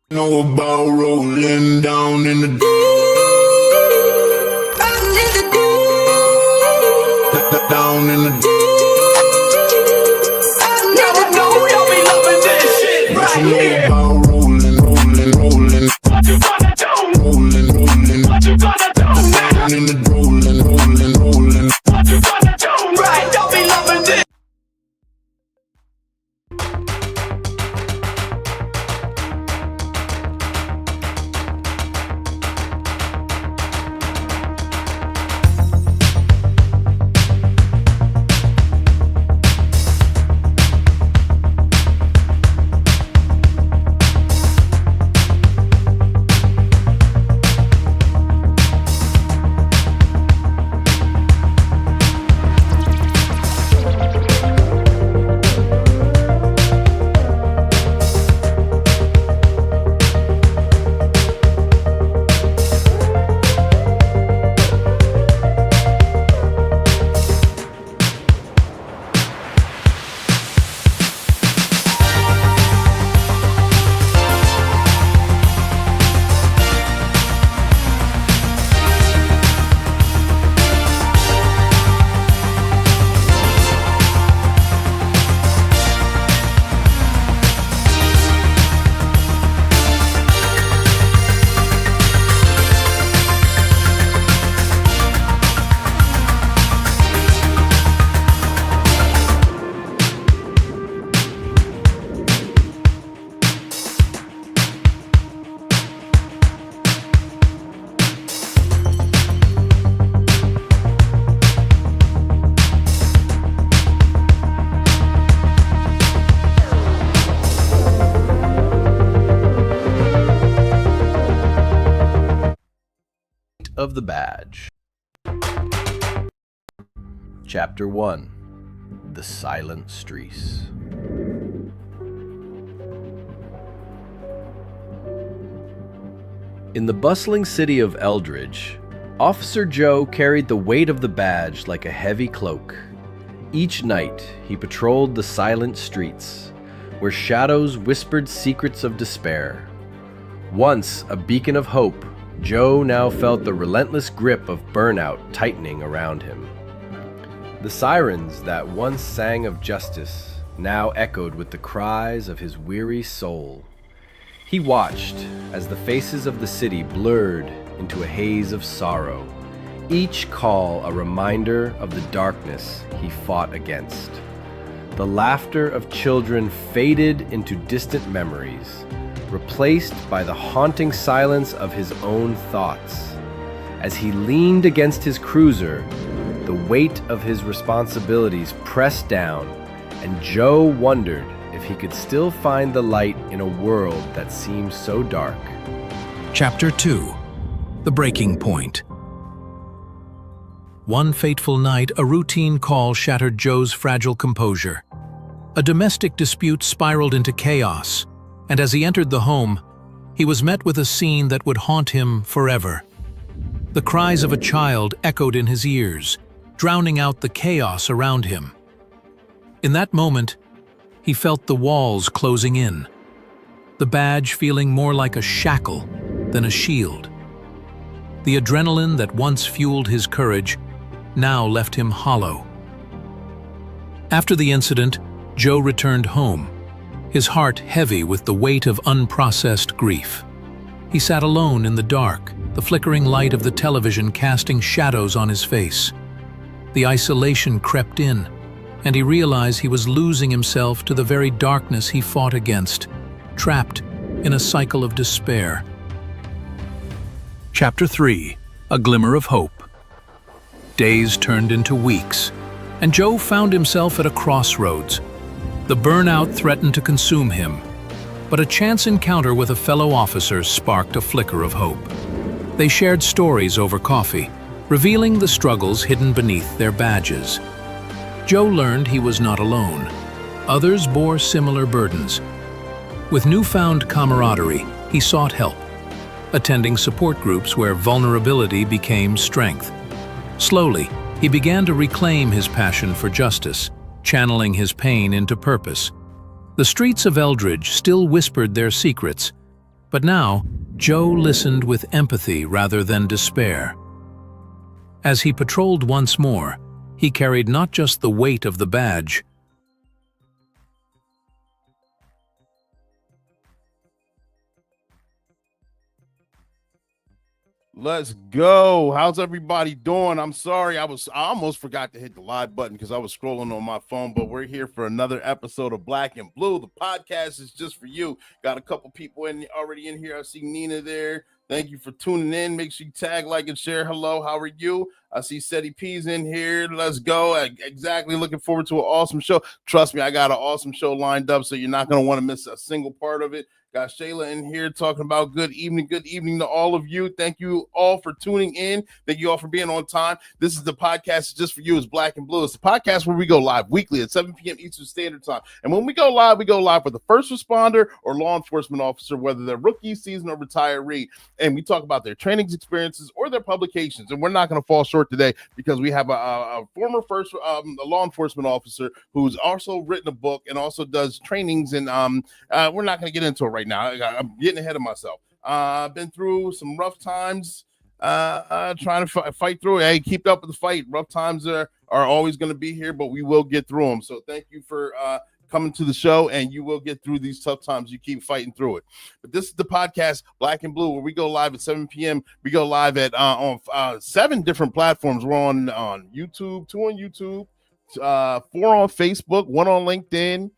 Know about rolling down in the down in the Y'all be loving this shit what right you know here. about rolling What you gonna do? rolling What you gonna do now? down in the rolling What you gonna do? Right, y'all be loving this. Of the Badge. Chapter 1. The Silent Streets. In the bustling city of Eldridge, Officer Joe carried the weight of the badge like a heavy cloak. Each night, he patrolled the silent streets, where shadows whispered secrets of despair. Once a beacon of hope, Joe now felt the relentless grip of burnout tightening around him. The sirens that once sang of justice now echoed with the cries of his weary soul. He watched as the faces of the city blurred into a haze of sorrow, each call a reminder of the darkness he fought against. The laughter of children faded into distant memories, replaced by the haunting silence of his own thoughts. As he leaned against his cruiser, the weight of his responsibilities pressed down, and Joe wondered if he could still find the light in a world that seemed so dark. Chapter 2. The Breaking Point. One fateful night, a routine call shattered Joe's fragile composure. A domestic dispute spiraled into chaos, and as he entered the home, he was met with a scene that would haunt him forever. The cries of a child echoed in his ears, drowning out the chaos around him. In that moment, he felt the walls closing in, the badge feeling more like a shackle than a shield. The adrenaline that once fueled his courage now left him hollow. After the incident, Joe returned home, his heart heavy with the weight of unprocessed grief. He sat alone in the dark, the flickering light of the television casting shadows on his face. The isolation crept in, and he realized he was losing himself to the very darkness he fought against, trapped in a cycle of despair. Chapter 3. A Glimmer of Hope. Days turned into weeks, and Joe found himself at a crossroads. The burnout threatened to consume him, but a chance encounter with a fellow officer sparked a flicker of hope. They shared stories over coffee, revealing the struggles hidden beneath their badges. Joe learned he was not alone. Others bore similar burdens. With newfound camaraderie, he sought help, attending support groups where vulnerability became strength. Slowly, he began to reclaim his passion for justice, channeling his pain into purpose. The streets of Eldridge still whispered their secrets, But now, Joe listened with empathy rather than despair. As he patrolled once more, he carried not just the weight of the badge. Let's go. How's everybody doing? I'm sorry. I almost forgot to hit the live button because I was scrolling on my phone, but we're here for another episode of Black and Blue. The podcast is just for you. Got a couple people already in here. I see Nina there. Thank you for tuning in. Make sure you tag, like, and share. Hello, how are you? I see Seti P's in here. Let's go. Exactly. Looking forward to an awesome show. Trust me, I got an awesome show lined up, so you're not going to want to miss a single part of it. Got Shayla in here talking about good evening to all of you. Thank you all for tuning in. Thank you all for being on time. This is the podcast just for you. It's Black and Blue. It's the podcast where we go live weekly at 7 p.m. Eastern Standard Time. And when we go live with the first responder or law enforcement officer, whether they're rookie, seasoned, or retiree. And we talk about their trainings experiences or their publications. And we're not going to fall short today because we have a former a law enforcement officer who's also written a book and also does trainings. And we're not going to get into it right now. I'm getting ahead of myself. I've been through some rough times, trying to fight through it. Hey, keep up with the fight. Rough times are always going to be here, but we will get through them. So thank you for coming to the show, and you will get through these tough times. You keep fighting through it. But this is the podcast, Black and Blue, where we go live at 7 p.m. We go live at on 7 different platforms. We're on YouTube, 2 on YouTube, 4 on Facebook, 1 on LinkedIn.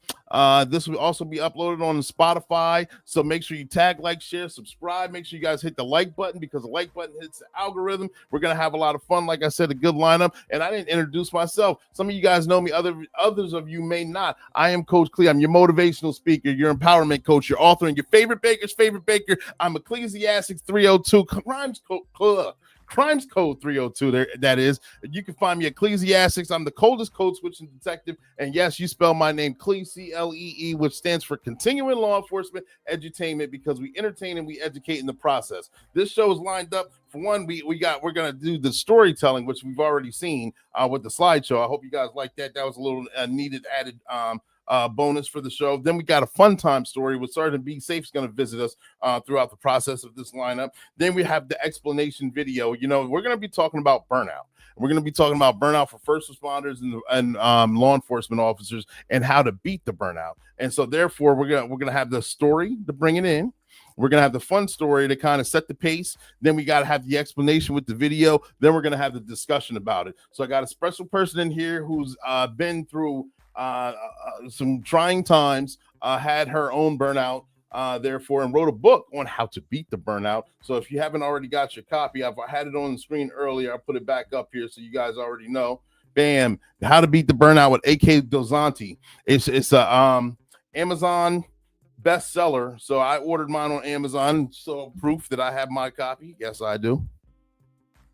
This will also be uploaded on Spotify. So make sure you tag, like, share, subscribe. Make sure you guys hit the like button because the like button hits the algorithm. We're going to have a lot of fun. Like I said, a good lineup. And I didn't introduce myself. Some of you guys know me. Others of you may not. I am Coach Clee. I'm your motivational speaker, your empowerment coach, your author, and your favorite baker's favorite baker. I'm Ecclesiastes 302 Crimes Code 302. There, that is. You can find me at Ecclesiastics. I'm the coldest code switching detective. And yes, you spell my name Clee, C-L-E-E, which stands for Continuing Law Enforcement Edutainment, because we entertain and we educate in the process. This show is lined up. For one, we're gonna do the storytelling, which we've already seen with the slideshow. I hope you guys like that. That was a little needed added bonus for the show. Then we got a fun time story with Sergeant B. Safe's going to visit us throughout the process of this lineup. Then we have the explanation video. You know, we're going to be talking about burnout. We're going to be talking about burnout for first responders and law enforcement officers and how to beat the burnout. And so therefore, we're gonna have the story to bring it in. We're going to have the fun story to kind of set the pace. Then we got to have the explanation with the video. Then we're going to have the discussion about it. So I got a special person in here who's been through some trying times, had her own burnout, therefore, and wrote a book on how to beat the burnout. So if you haven't already got your copy, I've had it on the screen earlier. I'll put it back up here so you guys already know. Bam. How to Beat the Burnout with AK Dozanti. It's a Amazon bestseller. So I ordered mine on Amazon. So proof that I have my copy. Yes, I do.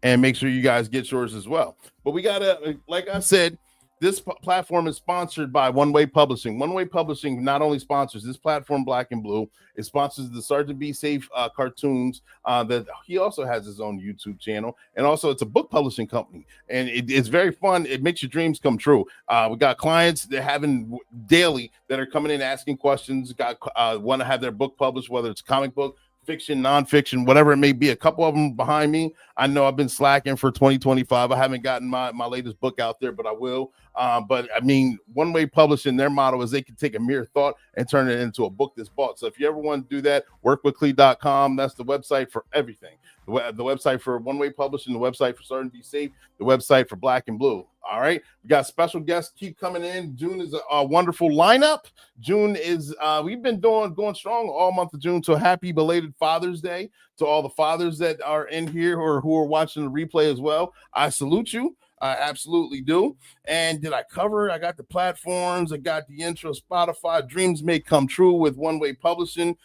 And make sure you guys get yours as well. But we got to, like I said, this platform is sponsored by One Way Publishing. One Way Publishing not only sponsors this platform, Black and Blue, it sponsors the Sergeant B. Safe cartoons. That he also has his own YouTube channel, and also it's a book publishing company, and it's very fun. It makes your dreams come true. We got clients that having daily that are coming in asking questions. Want to have their book published, whether it's comic book, fiction, nonfiction, whatever it may be. A couple of them behind me. I know I've been slacking for 2025. I haven't gotten my latest book out there, but I will. But I mean, One Way Publishing, their motto is they can take a mere thought and turn it into a book that's bought. So if you ever want to do that, workwithclee.com. That's the website for everything. The website for One Way Publishing, the website for Sergeant Be Safe, the website for Black and Blue. All right. We got special guests keep coming in. June is a wonderful lineup. June is, we've been going strong all month of June. So happy belated Father's Day to all the fathers that are in here or who are watching the replay as well. I salute you. I absolutely do. And did I cover? I got the platforms. I got the intro, Spotify. Dreams may come true with One Way Publishing.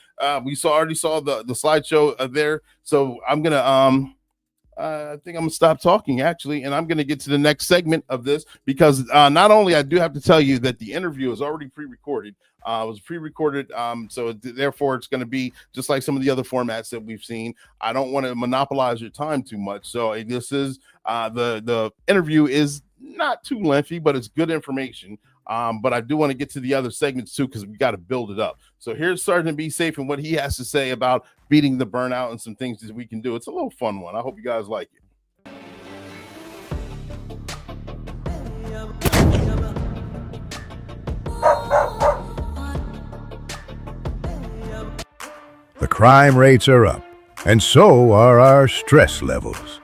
We already saw the slideshow there. So I'm gonna I think I'm gonna stop talking actually, and I'm gonna get to the next segment of this because not only I do have to tell you that the interview is already pre-recorded. It was pre-recorded, so therefore it's going to be just like some of the other formats that we've seen. I don't want to monopolize your time too much, so this is the interview is not too lengthy, but it's good information. But I do want to get to the other segments too, because we got to build it up. So here's Sergeant Be Safe and what he has to say about beating the burnout and some things that we can do. It's a little fun one. I hope you guys like it. The crime rates are up, and so are our stress levels.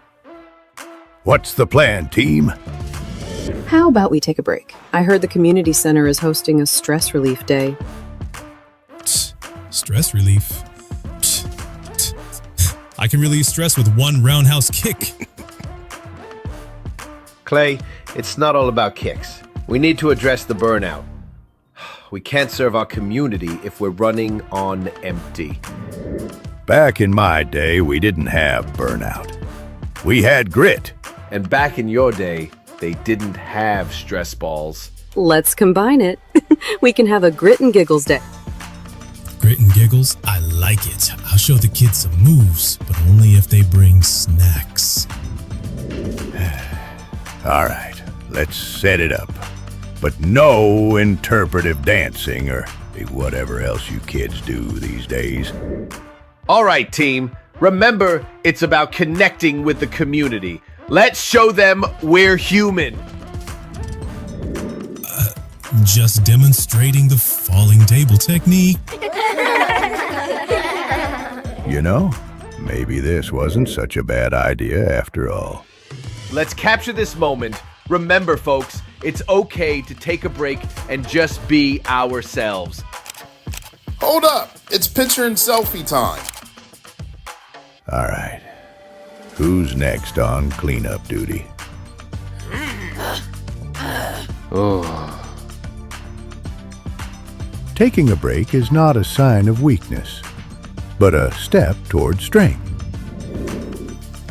What's the plan, team? How about we take a break? I heard the community center is hosting a stress relief day. Stress relief? I can relieve stress with one roundhouse kick. Clay, it's not all about kicks. We need to address the burnout. We can't serve our community if we're running on empty. Back in my day, we didn't have burnout. We had grit. And back in your day, they didn't have stress balls. Let's combine it. We can have a grit and giggles day. Grit and giggles? I like it. I'll show the kids some moves, but only if they bring snacks. All right, let's set it up. But no interpretive dancing or whatever else you kids do these days. All right, team. Remember, it's about connecting with the community. Let's show them we're human. Just demonstrating the falling table technique. You know, maybe this wasn't such a bad idea after all. Let's capture this moment. Remember, folks, it's okay to take a break and just be ourselves. Hold up, it's picture and selfie time. All right, who's next on cleanup duty? Taking a break is not a sign of weakness, but a step toward strength.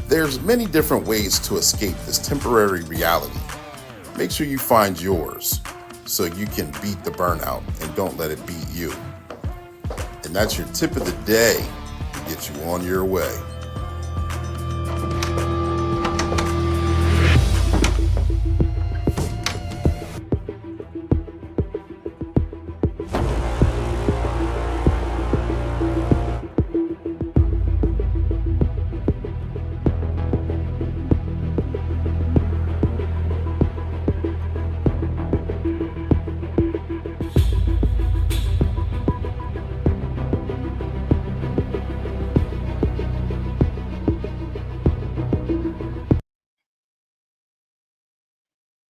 There's many different ways to escape this temporary reality. Make sure you find yours so you can beat the burnout and don't let it beat you. And that's your tip of the day to get you on your way.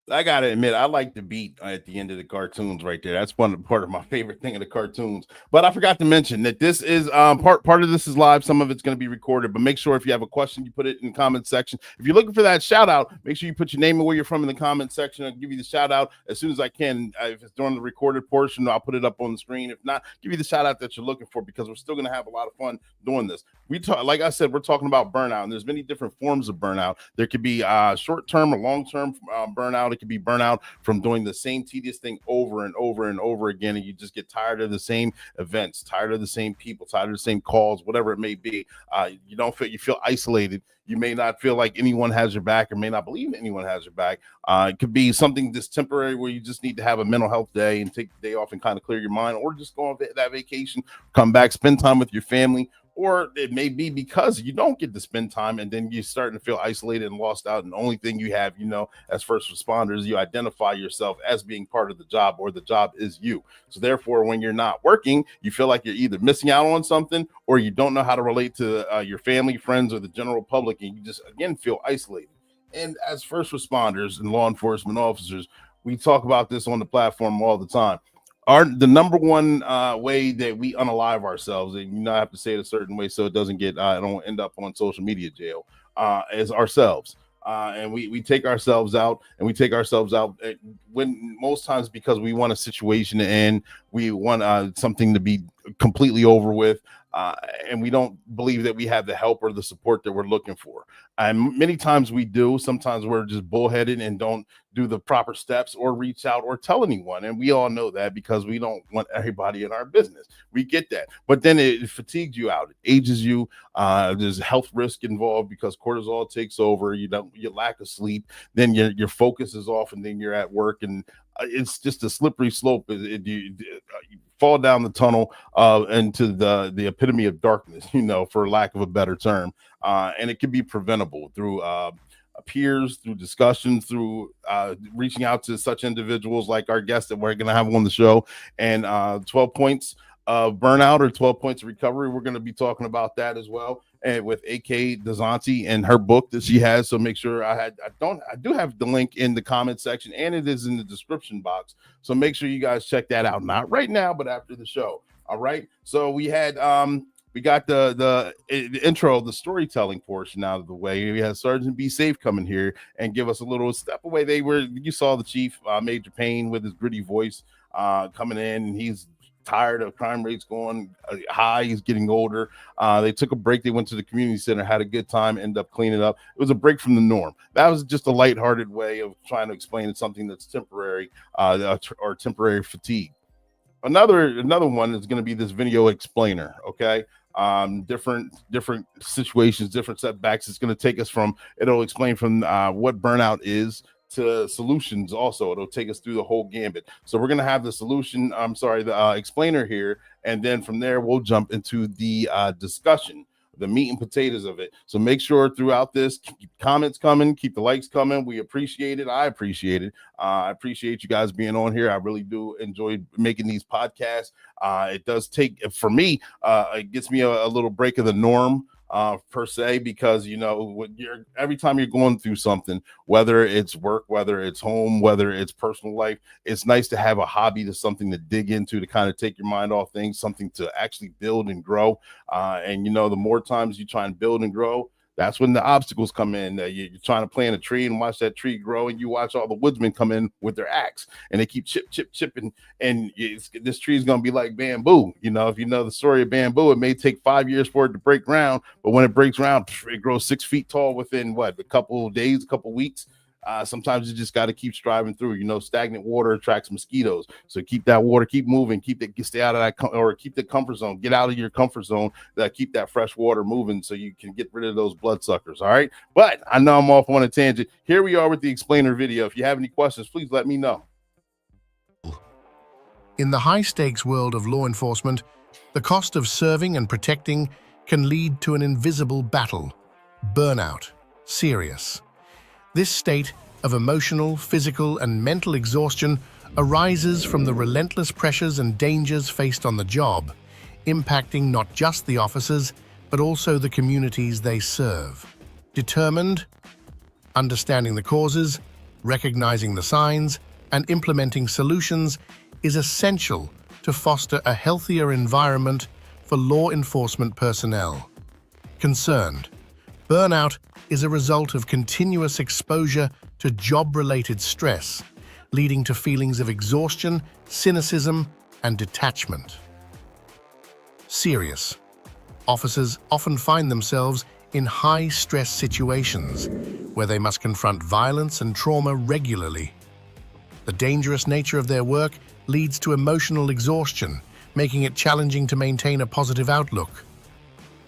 I gotta admit, I like the beat at the end of the cartoons right there. That's part of my favorite thing in the cartoons. But I forgot to mention that this is part of this is live. Some of it's going to be recorded. But make sure if you have a question, you put it in the comment section. If you're looking for that shout out, make sure you put your name and where you're from in the comment section. I'll give you the shout out as soon as I can. If it's during the recorded portion, I'll put it up on the screen. If not, give you the shout out that you're looking for, because we're still going to have a lot of fun doing this. We talk, like I said, we're talking about burnout, and there's many different forms of burnout. There could be short-term or long-term burnout. It could be burnout from doing the same tedious thing over and over and over again, and you just get tired of the same events, tired of the same people, tired of the same calls, whatever it may be. You feel isolated. You may not feel like anyone has your back, or may not believe anyone has your back. It could be something just temporary where you just need to have a mental health day and take the day off and kind of clear your mind, or just go on that vacation, come back, spend time with your family. Or it may be because you don't get to spend time, and then you're starting to feel isolated and lost out. And the only thing you have, as first responders, you identify yourself as being part of the job, or the job is you. So therefore, when you're not working, you feel like you're either missing out on something, or you don't know how to relate to your family, friends, or the general public. And you just, again, feel isolated. And as first responders and law enforcement officers, we talk about this on the platform all the time. The number one way that we unalive ourselves, and I have to say it a certain way so it doesn't I don't end up on social media jail, is ourselves. And we take ourselves out, and we take ourselves out when most times because we want a situation to end, we want something to be completely over with. and we don't believe that we have the help or the support that we're looking for. And many times we do. Sometimes we're just bullheaded and don't do the proper steps or reach out or tell anyone. And we all know that because we don't want everybody in our business. We get that. But then it fatigues you out. It ages you. There's health risk involved because cortisol takes over. You lack of sleep. Then your focus is off, and then you're at work, and it's just a slippery slope. You fall down the tunnel into the epitome of darkness, for lack of a better term. And it can be preventable through peers, through discussions, through reaching out to such individuals like our guest that we're going to have on the show. And 12 points of burnout or 12 points of recovery. We're going to be talking about that as well. And with AK Dozanti and her book that she has. So make sure I do have the link in the comment section, and it is in the description box. So make sure you guys check that out. Not right now, but after the show. All right. So we had we got the intro, the storytelling portion out of the way. We had Sergeant Be Safe coming here and give us a little step away. You saw the chief, Major Payne, with his gritty voice coming in, and he's tired of crime rates going high. He's getting older. They took a break. They went to the community center, had a good time, ended up cleaning up. It was a break from the norm. That was just a lighthearted way of trying to explain something that's temporary or temporary fatigue. Another one is going to be this video explainer. Okay. Different situations, different setbacks. It's going to take us it'll explain from what burnout is to solutions. Also, it'll take us through the whole gambit. So we're going to have the explainer here, and then from there we'll jump into the discussion, the meat and potatoes of it. So make sure throughout this, keep comments coming, keep the likes coming. We appreciate it. I appreciate it. I appreciate you guys being on here. I really do enjoy making these podcasts. It does take, for me, it gets me a little break of the norm, per se, because every time you're going through something, whether it's work, whether it's home, whether it's personal life, it's nice to have a hobby, to something to dig into, to kind of take your mind off things, something to actually build and grow. And the more times you try and build and grow, that's when the obstacles come in. You're trying to plant a tree and watch that tree grow, and you watch all the woodsmen come in with their axe, and they keep chipping, and this tree is going to be like bamboo. If you know the story of bamboo, it may take 5 years for it to break ground, but when it breaks ground, it grows 6 feet tall within a couple of days, a couple of weeks. Sometimes you just got to keep striving through. Stagnant water attracts mosquitoes, so keep that water, keep moving, stay out of that, or keep the comfort zone. Get out of your comfort zone. Keep that fresh water moving, so you can get rid of those bloodsuckers. All right, but I know I'm off on a tangent. Here we are with the explainer video. If you have any questions, please let me know. In the high-stakes world of law enforcement, the cost of serving and protecting can lead to an invisible battle. Burnout. Serious. This state of emotional, physical, and mental exhaustion arises from the relentless pressures and dangers faced on the job, impacting not just the officers, but also the communities they serve. Determined, understanding the causes, recognizing the signs, and implementing solutions is essential to foster a healthier environment for law enforcement personnel. Concerned, burnout is a result of continuous exposure to job-related stress, leading to feelings of exhaustion, cynicism, and detachment. Serious. Officers often find themselves in high-stress situations where they must confront violence and trauma regularly. The dangerous nature of their work leads to emotional exhaustion, making it challenging to maintain a positive outlook.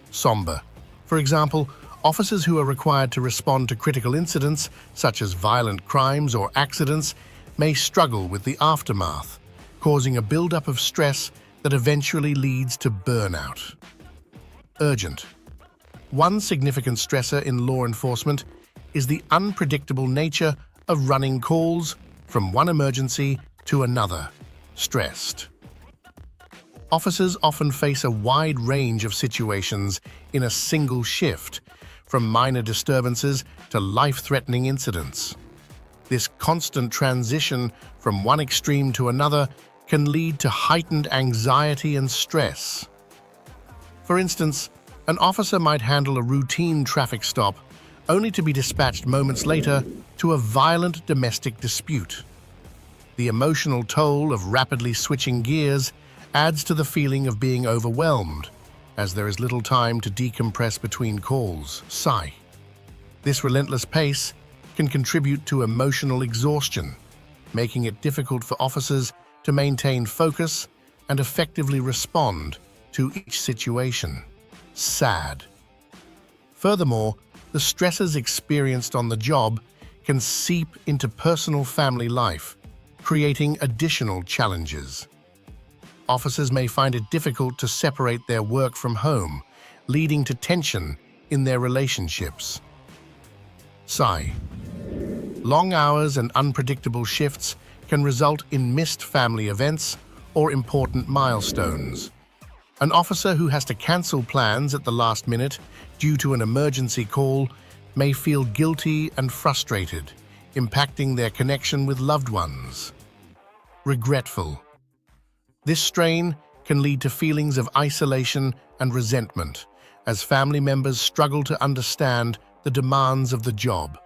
Somber. For example, officers who are required to respond to critical incidents, such as violent crimes or accidents, may struggle with the aftermath, causing a buildup of stress that eventually leads to burnout. Urgent. One significant stressor in law enforcement is the unpredictable nature of running calls from one emergency to another. Stressed. Officers often face a wide range of situations in a single shift, from minor disturbances to life-threatening incidents. This constant transition from one extreme to another can lead to heightened anxiety and stress. For instance, an officer might handle a routine traffic stop only to be dispatched moments later to a violent domestic dispute. The emotional toll of rapidly switching gears adds to the feeling of being overwhelmed, as there is little time to decompress between calls. Sigh. This relentless pace can contribute to emotional exhaustion, making it difficult for officers to maintain focus and effectively respond to each situation. Sad. Furthermore, the stresses experienced on the job can seep into personal family life, creating additional challenges. Officers may find it difficult to separate their work from home, leading to tension in their relationships. Sigh. Long hours and unpredictable shifts can result in missed family events or important milestones. An officer who has to cancel plans at the last minute due to an emergency call may feel guilty and frustrated, impacting their connection with loved ones. Regretful. This strain can lead to feelings of isolation and resentment as family members struggle to understand the demands of the job.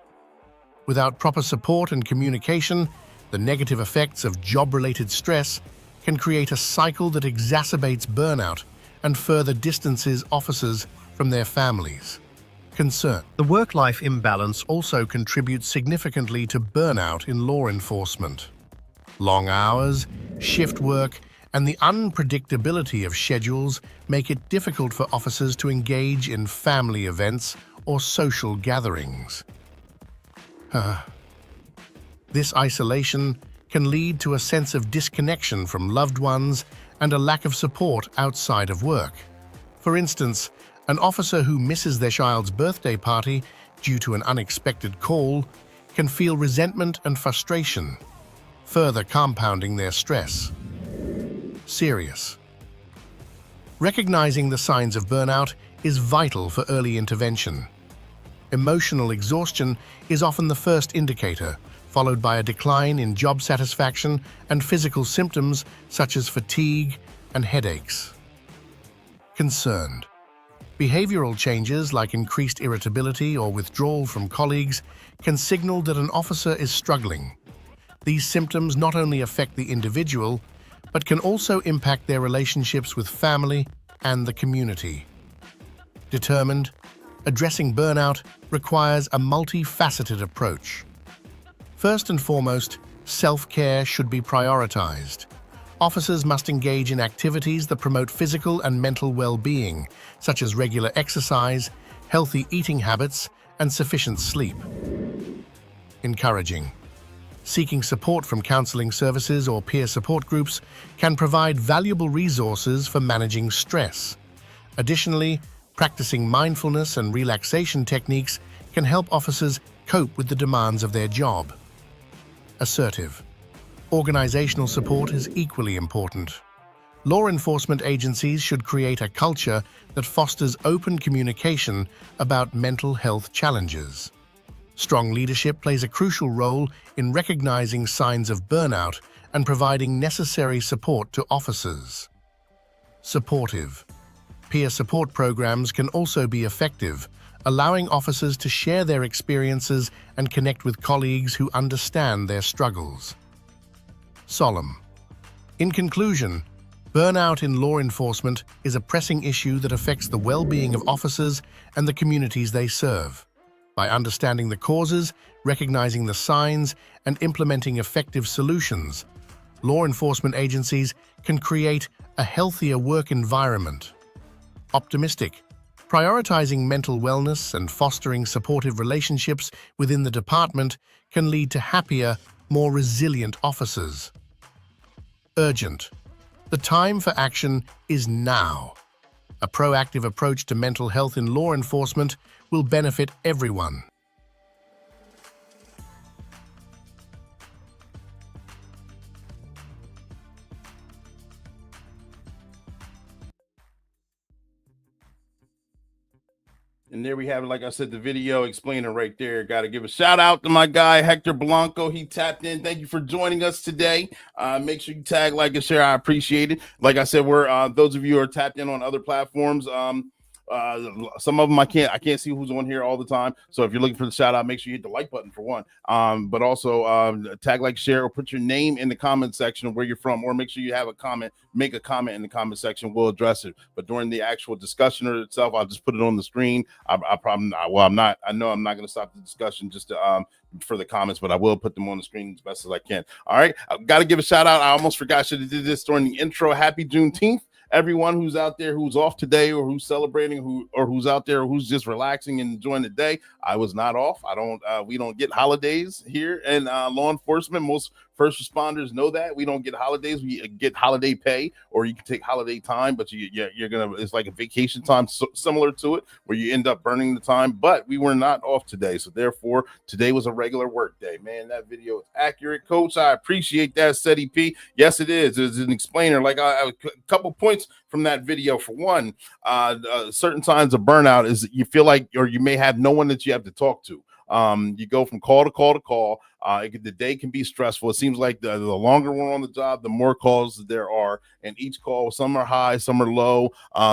Without proper support and communication, the negative effects of job-related stress can create a cycle that exacerbates burnout and further distances officers from their families. Concern. The work-life imbalance also contributes significantly to burnout in law enforcement. Long hours, shift work, and the unpredictability of schedules make it difficult for officers to engage in family events or social gatherings. This isolation can lead to a sense of disconnection from loved ones and a lack of support outside of work. For instance, an officer who misses their child's birthday party due to an unexpected call can feel resentment and frustration, further compounding their stress. Serious. Recognizing the signs of burnout is vital for early intervention. Emotional exhaustion is often the first indicator, followed by a decline in job satisfaction and physical symptoms such as fatigue and headaches. Concerned. Behavioral changes like increased irritability or withdrawal from colleagues can signal that an officer is struggling. These symptoms not only affect the individual, but can also impact their relationships with family and the community. Determined, addressing burnout requires a multifaceted approach. First and foremost, self-care should be prioritized. Officers must engage in activities that promote physical and mental well-being, such as regular exercise, healthy eating habits, and sufficient sleep. Encouraging. Seeking support from counseling services or peer support groups can provide valuable resources for managing stress. Additionally, practicing mindfulness and relaxation techniques can help officers cope with the demands of their job. Assertive. Organizational support is equally important. Law enforcement agencies should create a culture that fosters open communication about mental health challenges. Strong leadership plays a crucial role in recognizing signs of burnout and providing necessary support to officers. Supportive. Peer support programs can also be effective, allowing officers to share their experiences and connect with colleagues who understand their struggles. Solemn. In conclusion, burnout in law enforcement is a pressing issue that affects the well-being of officers and the communities they serve. By understanding the causes, recognizing the signs, and implementing effective solutions, law enforcement agencies can create a healthier work environment. Optimistic. Prioritizing mental wellness and fostering supportive relationships within the department can lead to happier, more resilient officers. Urgent. The time for action is now. A proactive approach to mental health in law enforcement will benefit everyone. And there we have it. Like I said, the video explaining right there. Got to give a shout out to my guy, Hector Blanco. He tapped in. Thank you for joining us today. Make sure you tag, like, and share. I appreciate it. Like I said, we're those of you who are tapped in on other platforms, Some of them I can't see who's on here all the time. So if you're looking for the shout out, make sure you hit the like button for one. But also tag, like, share, or put your name in the comment section of where you're from, or make sure you have a comment. Make a comment in the comment section. We'll address it. But during the actual discussion or itself, I'll just put it on the screen. I know I'm not going to stop the discussion just to for the comments, but I will put them on the screen as best as I can. All right, I've got to give a shout out. I almost forgot, should have did this during the intro. Happy Juneteenth. Everyone who's out there who's off today, or who's celebrating, who's out there who's just relaxing and enjoying the day. I was not off. We don't get holidays here in law enforcement. Most first responders know that we don't get holidays. We get holiday pay, or you can take holiday time, but you're gonna, it's like a vacation time, similar to it, where you end up burning the time. But we were not off today, so therefore today was a regular work day. Man, that video is accurate, Coach. I appreciate that, SETI P. Yes, it is. It's an explainer. Like a couple points from that video. For one, certain signs of burnout is that you feel like, or you may have no one that you have to talk to. You go from call to call to call. The day can be stressful. It seems like the longer we're on the job, the more calls there are. And each call, some are high, some are low.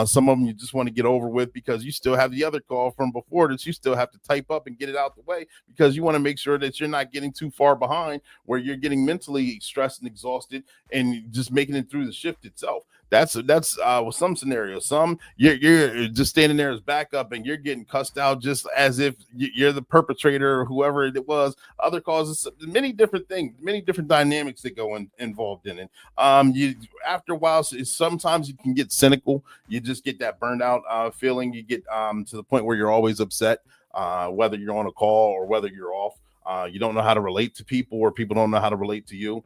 Some of them you just want to get over with because you still have the other call from before that you still have to type up and get it out the way, because you want to make sure that you're not getting too far behind where you're getting mentally stressed and exhausted and just making it through the shift itself. That's with some scenarios. Some you're just standing there as backup and you're getting cussed out just as if you're the perpetrator or whoever it was. Other causes, many different things, many different dynamics that go involved in it. You after a while, sometimes you can get cynical. You just get that burnout feeling. You get to the point where you're always upset, whether you're on a call or whether you're off. You don't know how to relate to people, or people don't know how to relate to you.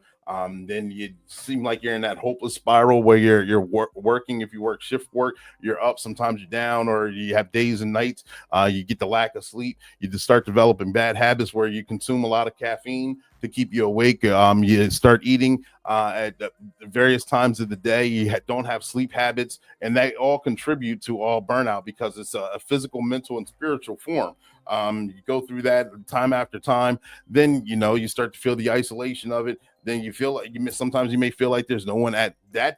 Then you seem like you're in that hopeless spiral where you're working. If you work shift work, you're up, sometimes you're down, or you have days and nights. You get the lack of sleep. You just start developing bad habits where you consume a lot of caffeine to keep you awake. You start eating at various times of the day. You don't have sleep habits, and they all contribute to all burnout because it's a physical, mental, and spiritual form. You go through that time after time. Then you start to feel the isolation of it. Then you feel like sometimes you may feel like there's no one at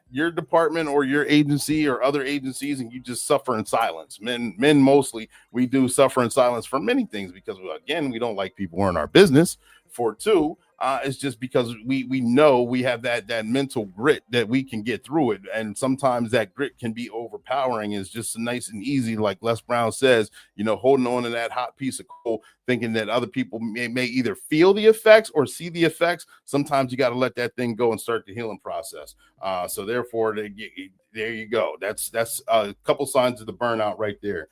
your department or your agency or other agencies, and you just suffer in silence. Men mostly, we do suffer in silence for many things because, again, we don't like people who are in our business. For two, it's just because we know we have that mental grit that we can get through it, and sometimes that grit can be overpowering. It's just nice and easy, like Les Brown says, holding on to that hot piece of coal, thinking that other people may either feel the effects or see the effects. Sometimes you got to let that thing go and start the healing process. So therefore, there you go. That's a couple signs of the burnout right there.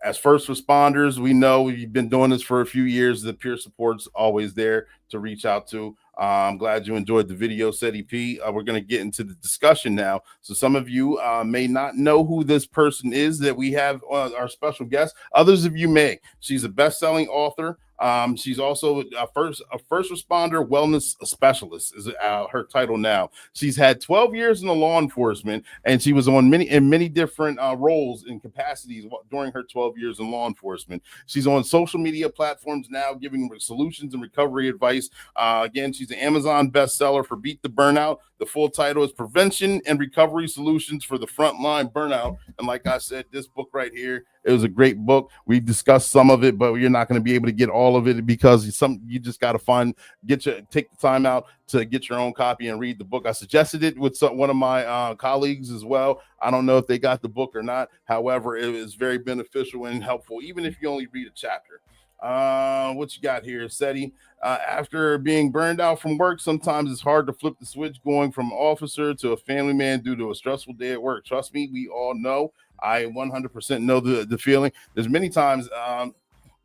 As first responders, we know we've been doing this for a few years. The peer support's always there to reach out to. I'm glad you enjoyed the video, SETI P. We're going to get into the discussion now. So some of you may not know who this person is that we have our special guest. Others of you may. She's a best-selling author. She's also a first responder wellness specialist is her title now. She's had 12 years in the law enforcement, and she was on many different roles and capacities during her 12 years in law enforcement. She's on social media platforms now, giving solutions and recovery advice. Again, she's an Amazon bestseller for Beat the Burnout. The full title is Prevention and Recovery Solutions for the Frontline Burnout. And like I said, this book right here, it was a great book. We discussed some of it, but you're not going to be able to get all of it because you just got to take the time out to get your own copy and read the book. I suggested it with one of my colleagues as well. I don't know if they got the book or not. However, it was very beneficial and helpful, even if you only read a chapter. What you got here, SETI? After being burned out from work, sometimes it's hard to flip the switch going from officer to a family man due to a stressful day at work. Trust me, we all know. I 100% know the feeling. There's many times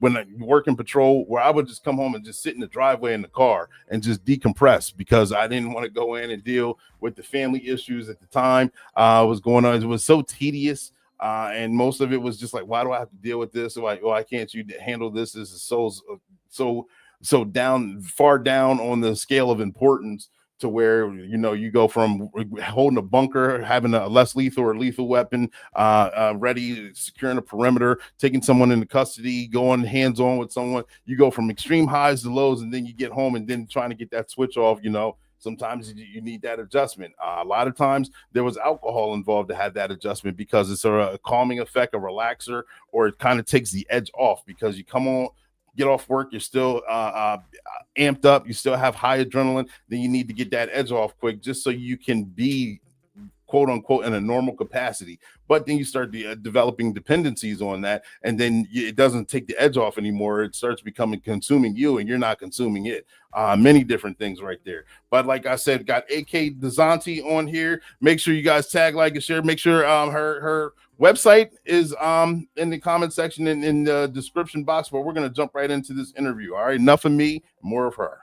when I work in patrol where I would just come home and just sit in the driveway in the car and just decompress because I didn't want to go in and deal with the family issues at the time was going on. It was so tedious. And most of it was just like, why do I have to deal with this? Why can't you handle this? This is so far down on the scale of importance to where, you go from holding a bunker, having a less lethal or lethal weapon, ready, securing a perimeter, taking someone into custody, going hands-on with someone. You go from extreme highs to lows, and then you get home and then trying to get that switch off, Sometimes you need that adjustment. A lot of times there was alcohol involved to have that adjustment because it's a calming effect, a relaxer, or it kind of takes the edge off because you come on, get off work, you're still amped up, you still have high adrenaline, then you need to get that edge off quick just so you can be quote unquote in a normal capacity. But then you start developing dependencies on that, and then it doesn't take the edge off anymore. It starts becoming consuming you, and you're not consuming it. Many different things right there. But like I said, got AK Dozanti on here. Make sure you guys tag, like, and share. Make sure her website is in the comment section in the description box. But we're gonna jump right into this interview. All right, enough of me, more of her.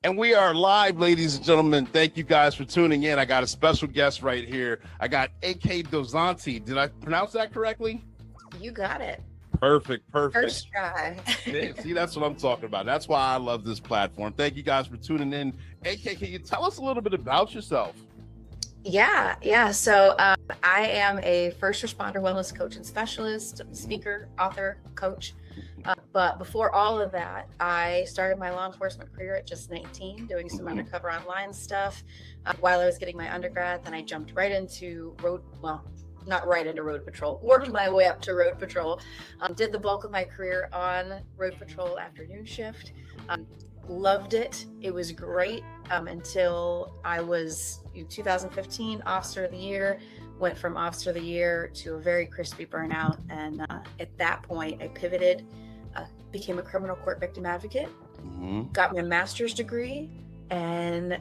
And we are live, ladies and gentlemen. Thank you guys for tuning in. I got a special guest right here. I got AK Dozanti. Did I pronounce that correctly? You got it. Perfect. First try. See, that's what I'm talking about. That's why I love this platform. Thank you guys for tuning in. AK, can you tell us a little bit about yourself? Yeah. So I am a first responder wellness coach and specialist, speaker, author, coach. But before all of that, I started my law enforcement career at just 19, doing some undercover online stuff while I was getting my undergrad. Then I jumped right into not right into road patrol, worked my way up to road patrol. Did the bulk of my career on road patrol afternoon shift. Loved it. It was great until I was in 2015 Officer of the Year. Went from Officer of the Year to a very crispy burnout. And at that point, I pivoted, became a criminal court victim advocate, got my master's degree, and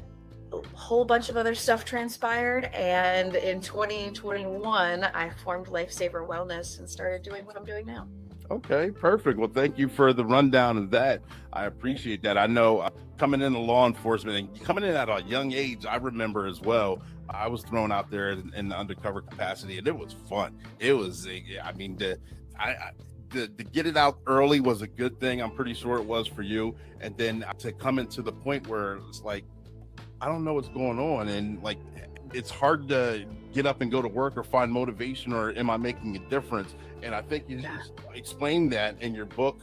a whole bunch of other stuff transpired. And in 2021, I formed Lifesaver Wellness and started doing what I'm doing now. Okay, perfect. Well, thank you for the rundown of that. I appreciate that. I know coming into law enforcement and coming in at a young age, I remember as well, I was thrown out there in the undercover capacity, and it was fun. It was, to get it out early was a good thing. I'm pretty sure it was for you. And then to come into the point where it's like, I don't know what's going on. And like, it's hard to get up and go to work or find motivation, or am I making a difference? And I think you just explained that in your book,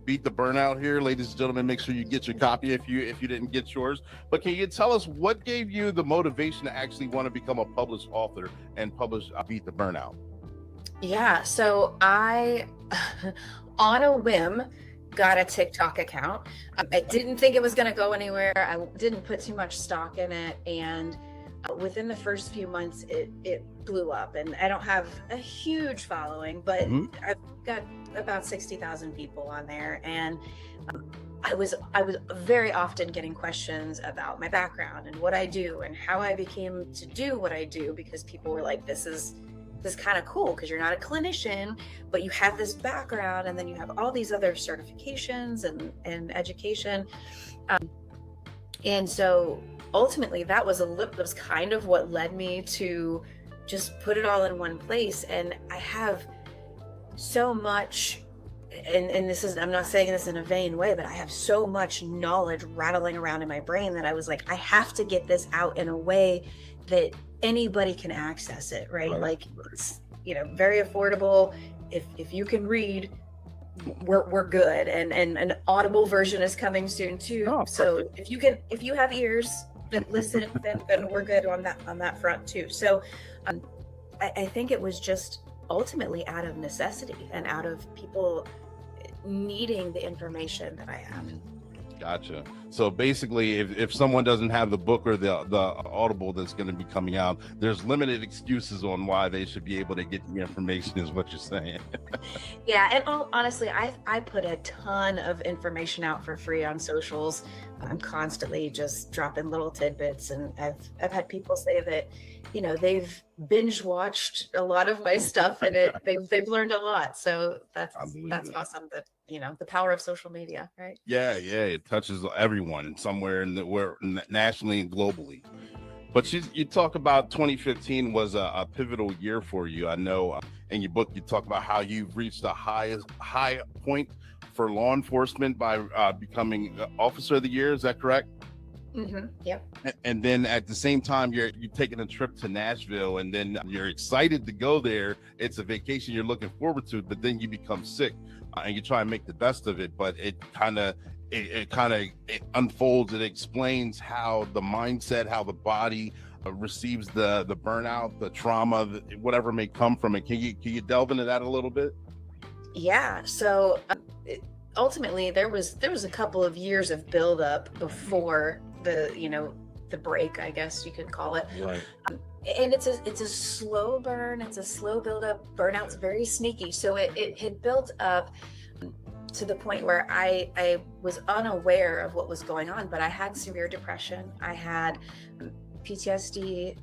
Beat the Burnout here. Ladies and gentlemen, make sure you get your copy if you didn't get yours. But can you tell us what gave you the motivation to actually want to become a published author and publish Beat the Burnout? Yeah, so I, on a whim, got a TikTok account. I didn't think it was going to go anywhere. I didn't put too much stock in it. And within the first few months, it blew up. And I don't have a huge following, but I've got about 60,000 people on there. And I was very often getting questions about my background and what I do and how I became to do what I do, because people were like, this is kind of cool because you're not a clinician, but you have this background, and then you have all these other certifications and education. And so ultimately that was kind of what led me to just put it all in one place. And I have so much, and this is, I'm not saying this in a vain way, but I have so much knowledge rattling around in my brain that I was like, I have to get this out in a way that anybody can access it, right? Like, it's, very affordable. If you can read, we're good. And an Audible version is coming soon too. So if you have ears that listen, then we're good on that front too. So I think it was just ultimately out of necessity and out of people needing the information that I have. Gotcha. So basically, if someone doesn't have the book or the Audible that's going to be coming out, there's limited excuses on why they should be able to get the information, is what you're saying. Yeah, and honestly, I put a ton of information out for free on socials. I'm constantly just dropping little tidbits, and I've had people say that, they've binge watched a lot of my stuff, and they've learned a lot. So that's awesome. That the power of social media, right? Yeah, it touches everyone somewhere nationally and globally. But you talk about 2015 was a pivotal year for you. I know in your book you talk about how you've reached the high point for law enforcement by becoming Officer of the Year. Is that correct? Yep. And then at the same time, you're taking a trip to Nashville, and then you're excited to go there. It's a vacation you're looking forward to, but then you become sick. and you try and make the best of it, but it unfolds. It explains how the mindset, how the body receives the burnout, the trauma, whatever may come from it. Can you delve into that a little bit? Yeah. So ultimately, there was a couple of years of buildup before the break, I guess you could call it. Right. And it's a slow burn. It's a slow buildup. Burnout's very sneaky. So it had built up to the point where I was unaware of what was going on, but I had severe depression. I had PTSD.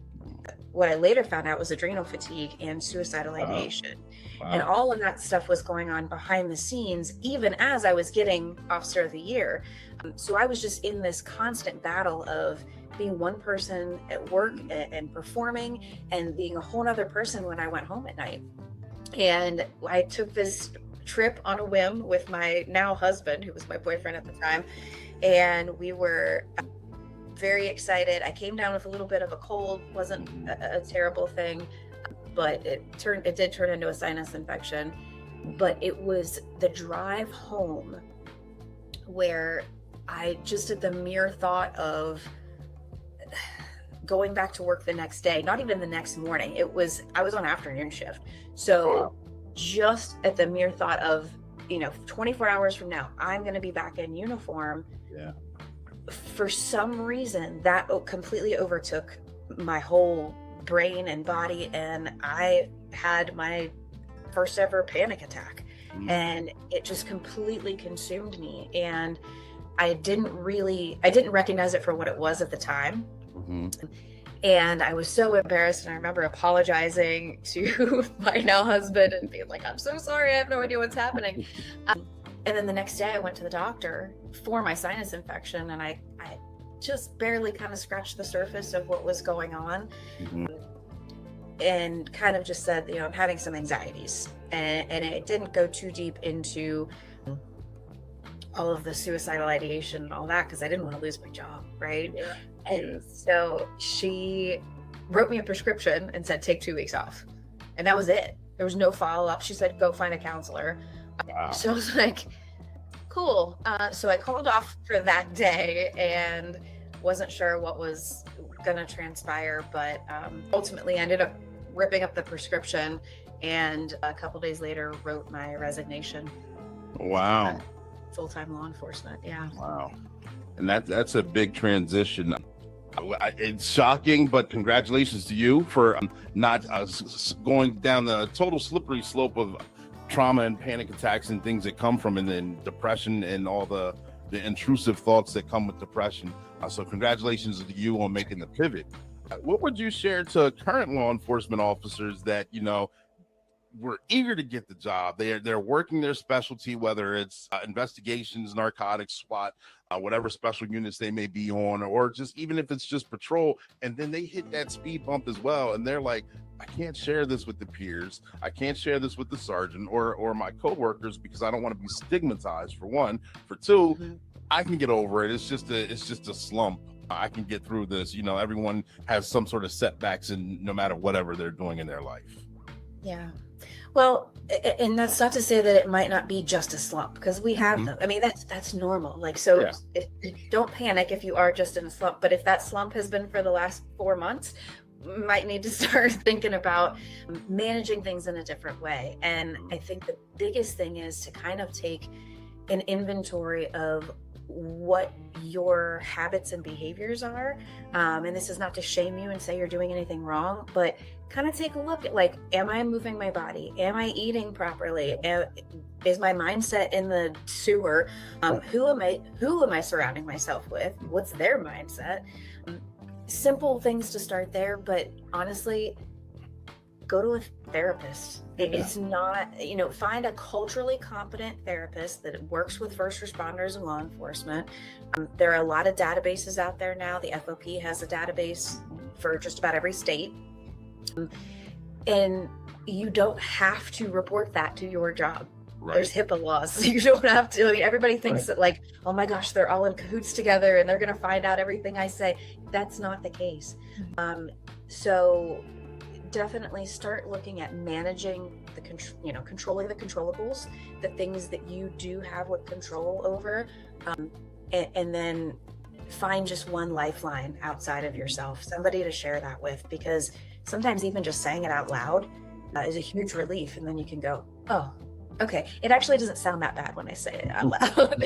What I later found out was adrenal fatigue and suicidal ideation. Wow. And all of that stuff was going on behind the scenes, even as I was getting Officer of the Year. So I was just in this constant battle of being one person at work and performing, and being a whole other person when I went home at night. And I took this trip on a whim with my now husband, who was my boyfriend at the time, and we were very excited. I came down with a little bit of a cold. Wasn't a terrible thing, but it did turn into a sinus infection. But it was the drive home where I just, at the mere thought of going back to work the next day, not even the next morning, I was on afternoon shift. So just at the mere thought of, 24 hours from now, I'm going to be back in uniform. Yeah. For some reason, that completely overtook my whole brain and body, and I had my first ever panic attack. And it just completely consumed me, and I didn't recognize it for what it was at the time. And I was so embarrassed, and I remember apologizing to my now husband and being like, I'm so sorry, I have no idea what's happening. And then the next day I went to the doctor for my sinus infection, and I just barely kind of scratched the surface of what was going on. And kind of just said, I'm having some anxieties, and it didn't go too deep into all of the suicidal ideation and all that, because I didn't want to lose my job, right? Yeah. And so she wrote me a prescription and said, take 2 weeks off. And that was it. There was no follow-up. She said, go find a counselor. Wow. So I was like, cool. So I called off for that day and wasn't sure what was going to transpire, but ultimately ended up ripping up the prescription, and a couple days later wrote my resignation. Wow. Full-time law enforcement. Yeah. Wow. And that's a big transition. It's shocking, but congratulations to you for not going down the total slippery slope of trauma and panic attacks and things that come from, and then depression and all the intrusive thoughts that come with depression. So congratulations to you on making the pivot. What would you share to current law enforcement officers that, were eager to get the job? They're working their specialty, whether it's investigations, narcotics, SWAT, whatever special units they may be on, or just even if it's just patrol, and then they hit that speed bump as well, and they're like, I can't share this with the peers, I can't share this with the sergeant or my coworkers, because I don't want to be stigmatized, for one. For two, I can get over it. It's just a slump. I can get through this. Everyone has some sort of setbacks, and no matter whatever they're doing in their life. Yeah. Well, and that's not to say that it might not be just a slump, because we have them. I mean, that's normal. Like, so yeah. Don't panic if you are just in a slump. But if that slump has been for the last 4 months, we might need to start thinking about managing things in a different way. And I think the biggest thing is to kind of take an inventory of what your habits and behaviors are. And this is not to shame you and say you're doing anything wrong, but kind of take a look at, like, am I moving my body? Am I eating properly? Is my mindset in the sewer? Who am I surrounding myself with? What's their mindset? Simple things to start there, but honestly, go to a therapist. It's not, find a culturally competent therapist that works with first responders and law enforcement. There are a lot of databases out there now. The FOP has a database for just about every state. And you don't have to report that to your job. Right. There's HIPAA laws. So you don't have to. Everybody thinks that, like, oh my gosh, they're all in cahoots together and they're going to find out everything I say. That's not the case. So definitely start looking at managing the controlling the controllables, the things that you do have with control over, and then find just one lifeline outside of yourself, somebody to share that with, because sometimes even just saying it out loud is a huge relief, and then you can go, oh, okay, it actually doesn't sound that bad when I say it out loud.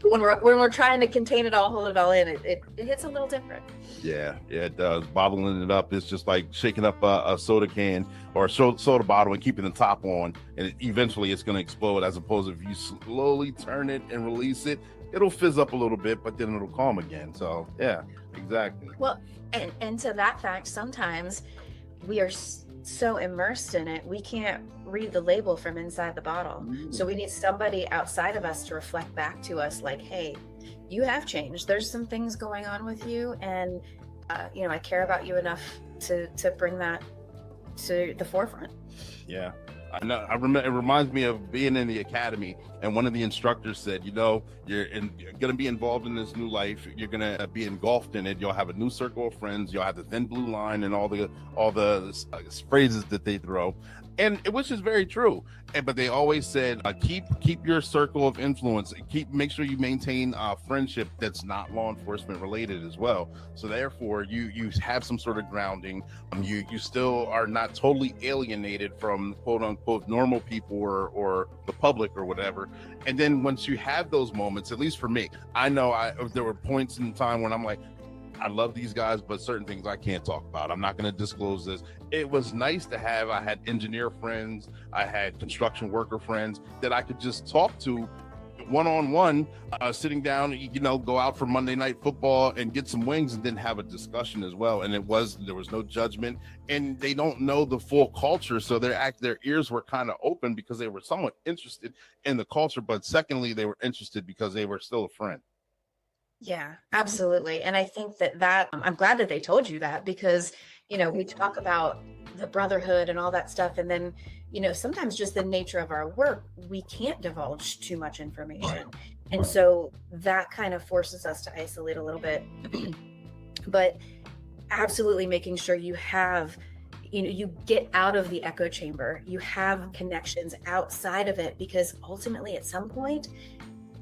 When we're trying to contain it all, hold it all in, it hits a little different. Yeah, it does. Bottling it up is just like shaking up a soda can or a soda bottle and keeping the top on, and eventually it's going to explode. As opposed to if you slowly turn it and release it, it'll fizz up a little bit, but then it'll calm again. So yeah, exactly. Well, and to that fact, sometimes we are so immersed in it, we can't read the label from inside the bottle. So we need somebody outside of us to reflect back to us like, hey, you have changed. There's some things going on with you, and I care about you enough to bring that to the forefront. Yeah. I know. It reminds me of being in the academy, and one of the instructors said, you're going to be involved in this new life. You're going to be engulfed in it. You'll have a new circle of friends. You'll have the thin blue line and all the phrases that they throw, and which is very true. But they always said, keep your circle of influence. Make sure you maintain friendship that's not law enforcement related as well. So therefore, you have some sort of grounding. You still are not totally alienated from quote unquote normal people or the public or whatever. And then once you have those moments, at least for me, I know there were points in time when I'm like, I love these guys, but certain things I can't talk about. I'm not going to disclose this. It was nice to have. I had engineer friends, I had construction worker friends that I could just talk to one-on-one, sitting down, go out for Monday Night Football and get some wings and then have a discussion as well. And there was no judgment, and they don't know the full culture. So their ears were kind of open because they were somewhat interested in the culture. But secondly, they were interested because they were still a friend. Yeah, absolutely. And I think that I'm glad that they told you that, because, we talk about the brotherhood and all that stuff. And then, sometimes just the nature of our work, we can't divulge too much information. And so that kind of forces us to isolate a little bit. But absolutely making sure you have, you get out of the echo chamber, you have connections outside of it, because ultimately at some point,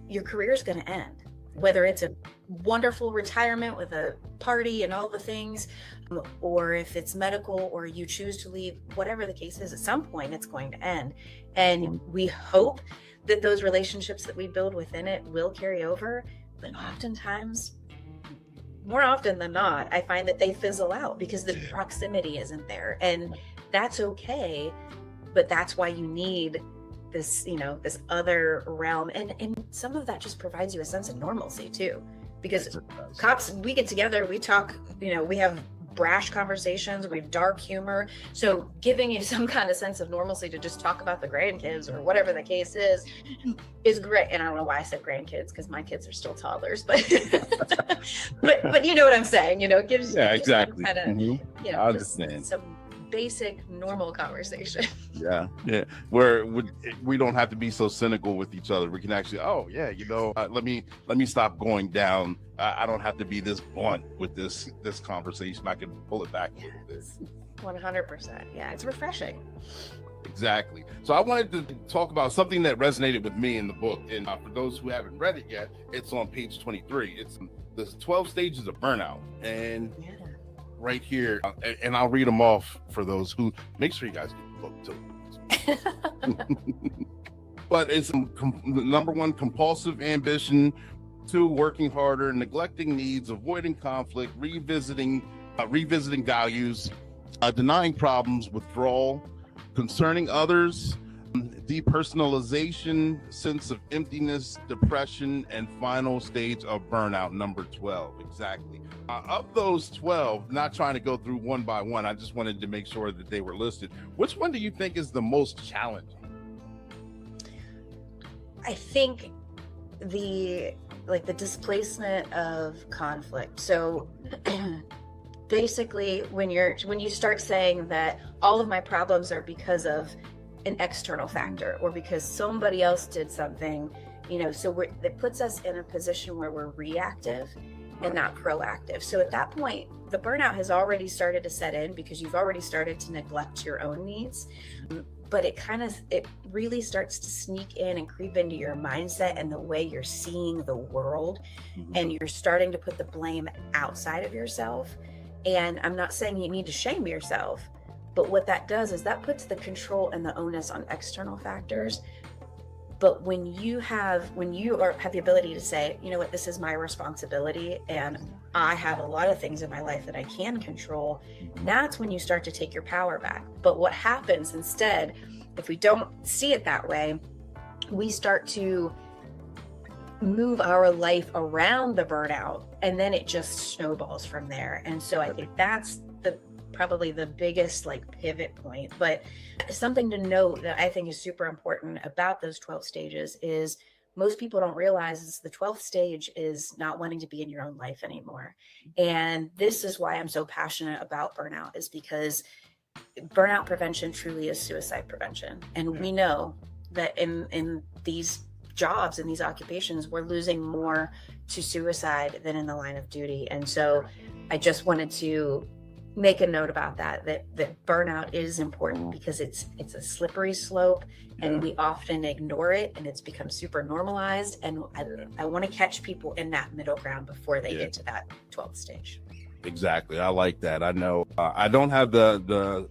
your career is going to end. Whether it's a wonderful retirement with a party and all the things, or if it's medical or you choose to leave, whatever the case is, at some point it's going to end. And we hope that those relationships that we build within it will carry over. But oftentimes, more often than not, I find that they fizzle out because the proximity isn't there. And that's okay, but that's why you need this, this other realm. And some of that just provides you a sense of normalcy too, because cops, we get together, we talk, we have brash conversations, we have dark humor. So giving you some kind of sense of normalcy to just talk about the grandkids or whatever the case is great. And I don't know why I said grandkids, because my kids are still toddlers, but but you know what I'm saying, it gives exactly kind of, I understand. Some basic normal conversation. Yeah where we don't have to be so cynical with each other. We can actually let me stop going down. I don't have to be this blunt with this conversation. I can pull it back a little bit. 100%. Yeah, it's refreshing. Exactly. So I wanted to talk about something that resonated with me in the book, and for those who haven't read it yet, it's on page 23. It's the 12 stages of burnout, and right here, and I'll read them off for those who make sure you guys get the book too. But it's number 1, compulsive ambition; 2, working harder; neglecting needs; avoiding conflict; revisiting values; denying problems; withdrawal; concerning others; depersonalization; sense of emptiness; depression; and final stage of burnout, number 12. Exactly. Of those 12, not trying to go through one by one, I just wanted to make sure that they were listed. Which one do you think is the most challenging? I think the displacement of conflict. So basically, when you start saying that all of my problems are because of an external factor or because somebody else did something, so it puts us in a position where we're reactive and not proactive. So at that point, the burnout has already started to set in because you've already started to neglect your own needs. but it really starts to sneak in and creep into your mindset and the way you're seeing the world. And you're starting to put the blame outside of yourself. And I'm not saying you need to shame yourself, but what that does is that puts the control and the onus on external factors. But when you have the ability to say, you know what, this is my responsibility, and I have a lot of things in my life that I can control, that's when you start to take your power back. But what happens instead, if we don't see it that way, we start to move our life around the burnout, and then it just snowballs from there. And so I think that's probably the biggest like pivot point. But something to note that I think is super important about those 12 stages is most people don't realize is the 12th stage is not wanting to be in your own life anymore. And this is why I'm so passionate about burnout, is because burnout prevention truly is suicide prevention. And we know that in these jobs, in these occupations, we're losing more to suicide than in the line of duty. And so I just wanted to make a note about that burnout is important, because it's a slippery slope, and we often ignore it, and it's become super normalized. And I want to catch people in that middle ground before they get to that 12th stage. Exactly. I like that. I know I don't have the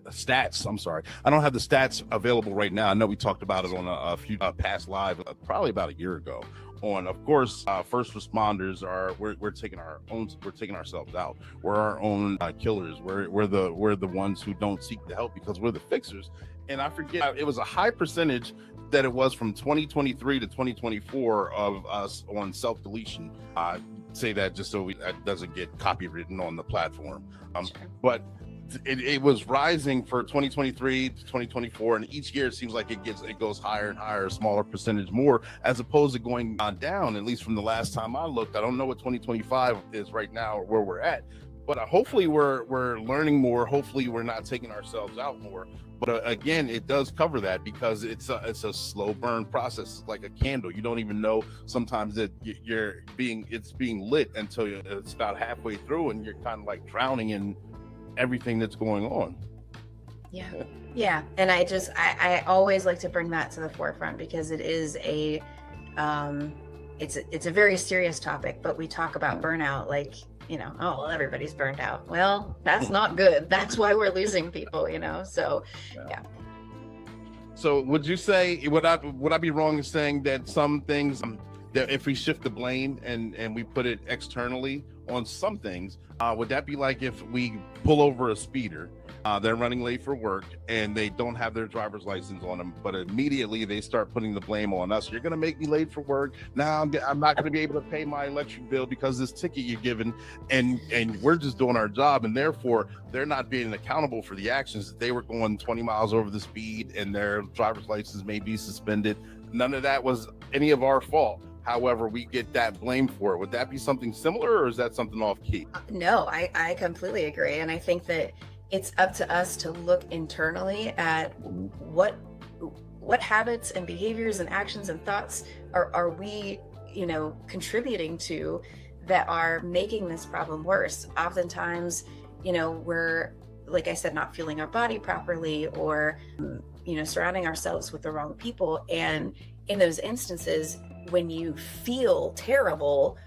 stats. I'm sorry. I don't have the stats available right now. I know we talked about it on a few past live, probably about a year ago. On, of course, first responders we're taking ourselves out. We're our own killers. We're the ones who don't seek the help because we're the fixers. And I forget, it was a high percentage that it was from 2023 to 2024 of us on self-deletion. Say that just so that doesn't get copywritten on the platform. But it was rising for 2023 to 2024, and each year it seems like it goes higher and higher, a smaller percentage more, as opposed to going down. At least from the last time I looked, I don't know what 2025 is right now or where we're at, but hopefully we're learning more. Hopefully we're not taking ourselves out more. But again, it does cover that, because it's a slow burn process. It's like a candle. You don't even know sometimes that it's being lit until it's about halfway through, and you're kind of like drowning in everything that's going on. Yeah. And I always like to bring that to the forefront, because it is it's a very serious topic. But we talk about burnout like, oh, well, everybody's burned out. Well, that's not good. That's why we're losing people, so yeah. So would you say, would I be wrong in saying that some things, that if we shift the blame and we put it externally on some things, would that be like if we pull over a speeder, they're running late for work and they don't have their driver's license on them, but immediately they start putting the blame on us? You're going to make me late for work. Now I'm not going to be able to pay my electric bill because this ticket you're given, and we're just doing our job, and therefore they're not being accountable for the actions. They were going 20 miles over the speed and their driver's license may be suspended. None of that was any of our fault. However, we get that blame for it. Would that be something similar, or is that something off key? No, I completely agree. And I think that it's up to us to look internally at what habits and behaviors and actions and thoughts are we, contributing to that are making this problem worse. Oftentimes, we're, like I said, not feeling our body properly, or, surrounding ourselves with the wrong people. And in those instances, when you feel terrible,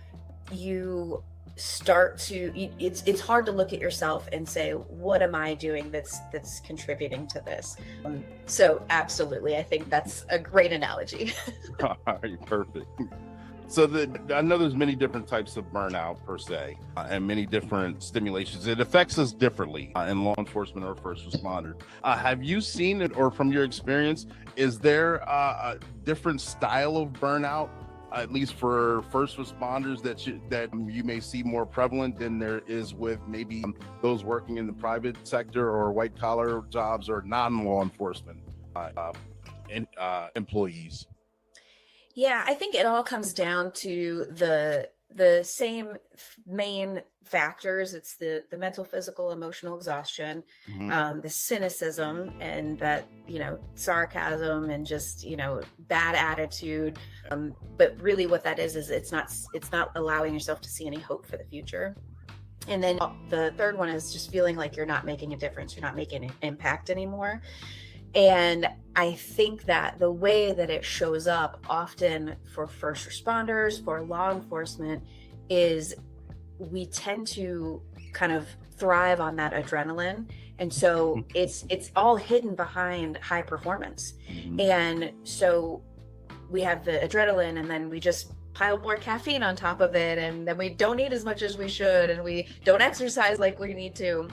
you start to, it's hard to look at yourself and say, what am I doing that's contributing to this? So absolutely, I think that's a great analogy. All right, perfect. So I know there's many different types of burnout per se, and many different stimulations. It affects us differently in law enforcement or first responders. Have you seen it, or from your experience, is there a different style of burnout, at least for first responders, that you may see more prevalent than there is with maybe those working in the private sector or white collar jobs or non-law enforcement employees? Yeah, I think it all comes down to the same main factors. It's the mental, physical, emotional exhaustion, the cynicism, and that, sarcasm, and just, bad attitude. But really what that is it's not allowing yourself to see any hope for the future. And then the third one is just feeling like you're not making a difference. You're not making an impact anymore. And I think that the way that it shows up often for first responders, for law enforcement, is we tend to kind of thrive on that adrenaline. And so it's all hidden behind high performance. And so we have the adrenaline, and then we just pile more caffeine on top of it, and then we don't eat as much as we should, and we don't exercise like we need to,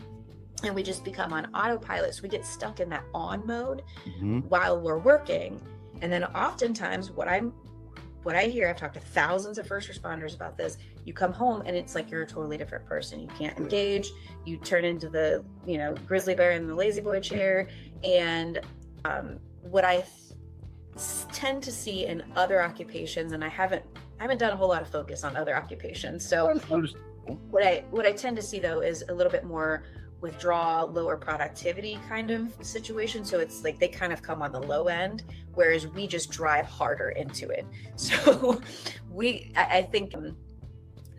and we just become on autopilot. So we get stuck in that on mode while we're working. And then oftentimes what I hear, I've talked to thousands of first responders about this, you come home and it's like you're a totally different person. You can't engage, you turn into the, grizzly bear in the lazy boy chair. And what I tend to see in other occupations, and I haven't done a whole lot of focus on other occupations. So what I tend to see though is a little bit more withdrawal, lower productivity kind of situation. So it's like they kind of come on the low end, whereas we just drive harder into it. So I think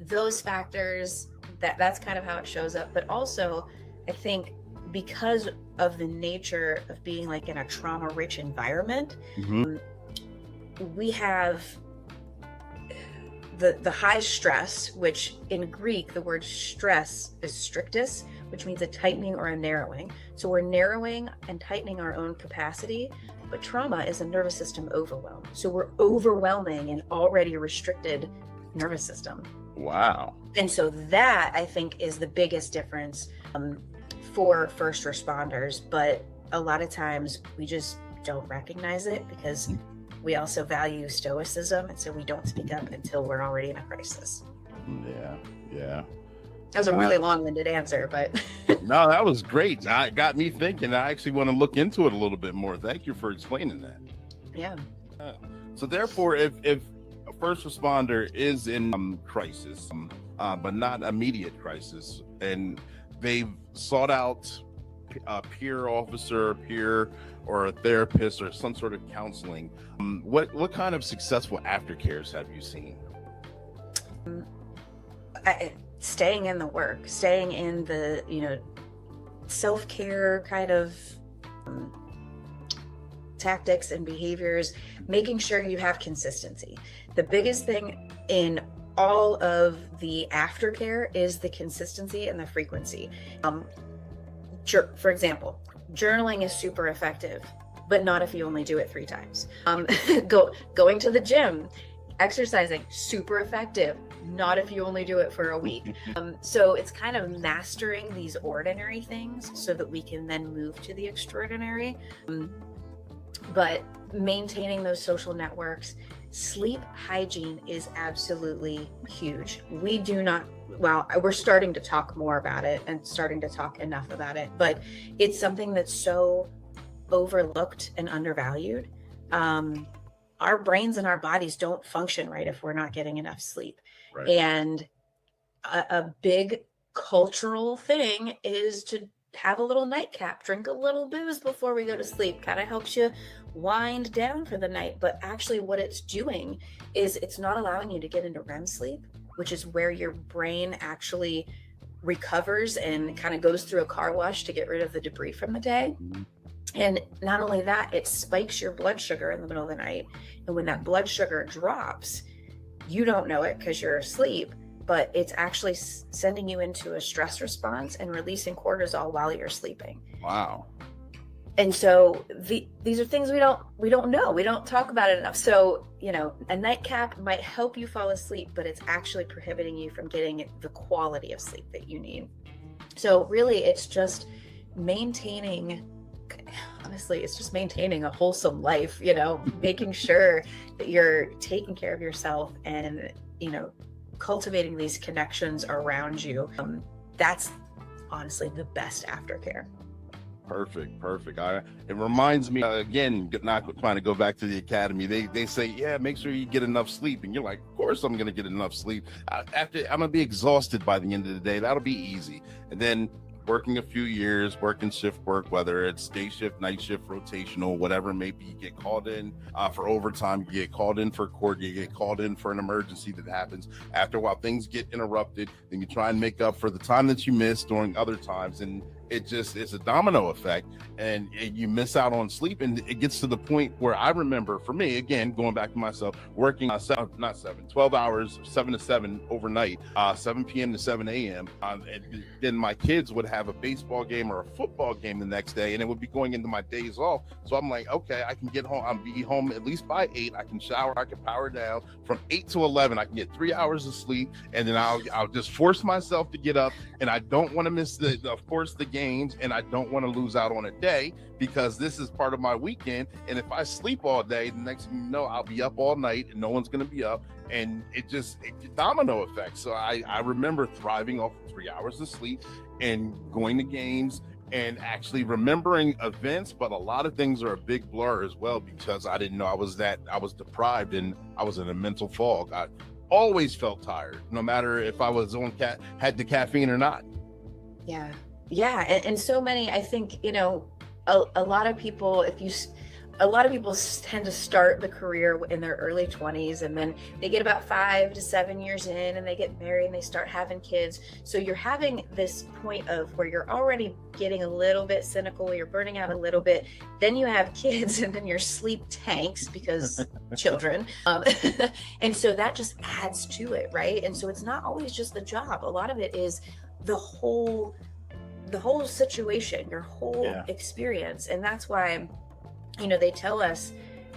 those factors, that's kind of how it shows up. But also I think because of the nature of being like in a trauma-rich environment, we have the high stress, which in Greek, the word stress is strictus, which means a tightening or a narrowing. So we're narrowing and tightening our own capacity, but trauma is a nervous system overwhelm. So we're overwhelming an already restricted nervous system. Wow. And so that, I think, is the biggest difference for first responders. But a lot of times we just don't recognize it because we also value stoicism. And so we don't speak up until we're already in a crisis. Yeah. That was a really long-winded answer, but no, that was great. It got me thinking. I actually want to look into it a little bit more. Thank you for explaining that. Yeah. So therefore, if a first responder is in crisis, but not immediate crisis, and they've sought out a peer officer, or a therapist, or some sort of counseling, what kind of successful aftercares have you seen? Staying in the work, staying in the, self-care kind of tactics and behaviors, making sure you have consistency. The biggest thing in all of the aftercare is the consistency and the frequency. For example, journaling is super effective, but not if you only do it 3 times. Going to the gym, exercising, super effective, not if you only do it for a week. So it's kind of mastering these ordinary things so that we can then move to the extraordinary. But maintaining those social networks, sleep hygiene is absolutely huge. We're starting to talk more about it and starting to talk enough about it, but it's something that's so overlooked and undervalued. Our brains and our bodies don't function right if we're not getting enough sleep. Right. And a big cultural thing is to have a little nightcap, drink a little booze before we go to sleep. Kind of helps you wind down for the night. But actually what it's doing is it's not allowing you to get into REM sleep, which is where your brain actually recovers and kind of goes through a car wash to get rid of the debris from the day. And not only that, it spikes your blood sugar in the middle of the night. And when that blood sugar drops, you don't know it because you're asleep, but it's actually sending you into a stress response and releasing cortisol while you're sleeping. Wow. And so these are things we don't know. We don't talk about it enough. So, a nightcap might help you fall asleep, but it's actually prohibiting you from getting the quality of sleep that you need. So really, it's just maintaining a wholesome life, making sure that you're taking care of yourself and, cultivating these connections around you. That's honestly the best aftercare. Perfect. It reminds me, again, not trying to go back to the academy. They say, yeah, make sure you get enough sleep. And you're like, of course I'm going to get enough sleep. I'm going to be exhausted by the end of the day. That'll be easy. And then working a few years, working shift work, whether it's day shift, night shift, rotational, whatever it may be, you get called in for overtime, you get called in for court, you get called in for an emergency that happens. After a while, things get interrupted, then you try and make up for the time that you missed during other times, and it's a domino effect, and you miss out on sleep. And it gets to the point where I remember, for me, again, going back to myself, working 12 hours, 7 to 7 overnight, 7 p.m. to 7 a.m. And then my kids would have a baseball game or a football game the next day, and it would be going into my days off. So I'm like, okay, I can get home. I'll be home at least by 8. I can shower. I can power down from 8 to 11. I can get 3 hours of sleep, and then I'll just force myself to get up. And I don't want to miss of course, the games, and I don't want to lose out on a day, because this is part of my weekend. And if I sleep all day, the next thing you know, I'll be up all night and no one's going to be up, and it domino effect. So I remember thriving off 3 hours of sleep and going to games and actually remembering events, but a lot of things are a big blur as well, because I didn't know I was deprived, and I was in a mental fog. I always felt tired, no matter if I was had the caffeine or not. Yeah, and so many, I think, you know, a lot of people, a lot of people tend to start the career in their early 20s, and then they get about 5 to 7 years in, and they get married and they start having kids. So you're having this point of where you're already getting a little bit cynical, you're burning out a little bit, then you have kids, and then your sleep tanks because children. And so that just adds to it, right? And so it's not always just the job. A lot of it is the whole situation, your whole experience. And that's why, you know, they tell us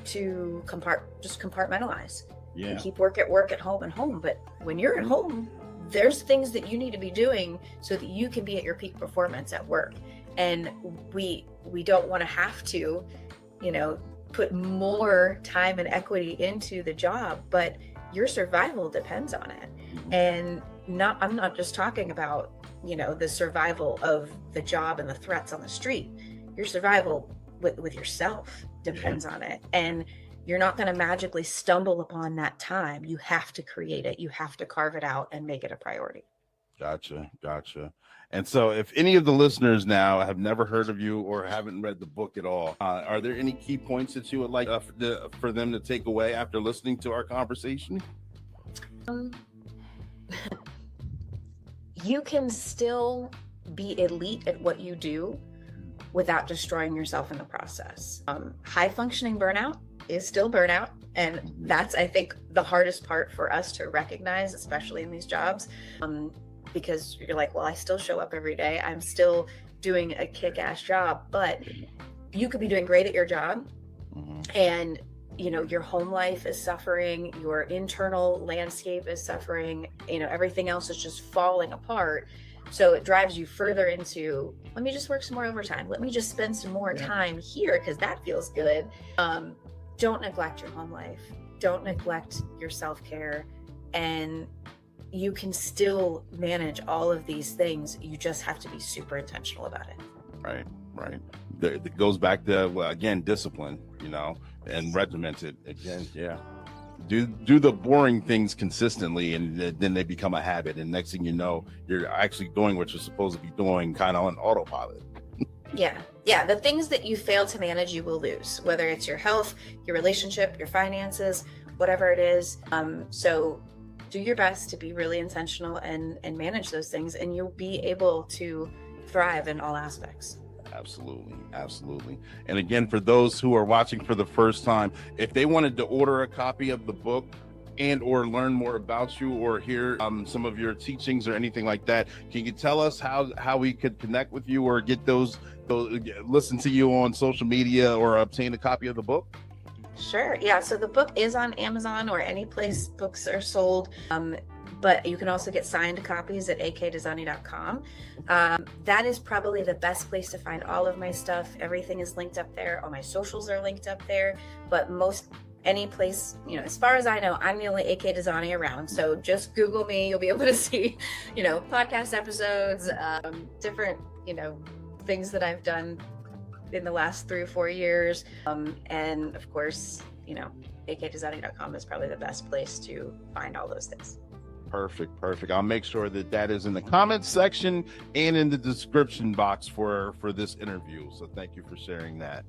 to compartmentalize. And keep work at home. But when you're at home, there's things that you need to be doing so that you can be at your peak performance at work. And we don't want to have to, you know, put more time and equity into the job, but your survival depends on it. And I'm not just talking about, you know, the survival of the job and the threats on the street. Your survival with yourself depends on it. And you're not going to magically stumble upon that time. You have to create it. You have to carve it out and make it a priority. Gotcha. And so if any of the listeners now have never heard of you or haven't read the book at all, are there any key points that you would like for them to take away after listening to our conversation? You can still be elite at what you do without destroying yourself in the process. High functioning burnout is still burnout. And that's, I think, the hardest part for us to recognize, especially in these jobs, because you're like, well, I still show up every day. I'm still doing a kick-ass job, but you could be doing great at your job. And, you know, your home life is suffering, your internal landscape is suffering, you know, everything else is just falling apart. So it drives you further into, let me just work some more overtime. Let me just spend some more time here because that feels good. Don't neglect your home life. Don't neglect your self-care. And you can still manage all of these things. You just have to be super intentional about it. Right. It goes back to, well, again, discipline, you know, and regimented again. Yeah. Do the boring things consistently, and then they become a habit. And next thing you know, you're actually doing what you're supposed to be doing, kind of on autopilot. Yeah. The things that you fail to manage, you will lose, whether it's your health, your relationship, your finances, whatever it is. So do your best to be really intentional and manage those things, and you'll be able to thrive in all aspects. Absolutely. And again, for those who are watching for the first time, if they wanted to order a copy of the book and or learn more about you or hear some of your teachings or anything like that, can you tell us how we could connect with you or get those listen to you on social media or obtain a copy of the book? Sure. Yeah. So the book is on Amazon or any place books are sold. But you can also get signed copies at akdozanti.com. That is probably the best place to find all of my stuff. Everything is linked up there. All my socials are linked up there. But any place, you know, as far as I know, I'm the only AK Dozanti around. So just Google me. You'll be able to see, you know, podcast episodes, different, you know, things that I've done in the last 3 or 4 years. And of course, you know, akdozanti.com is probably the best place to find all those things. Perfect. I'll make sure that is in the comments section and in the description box for this interview. So thank you for sharing that.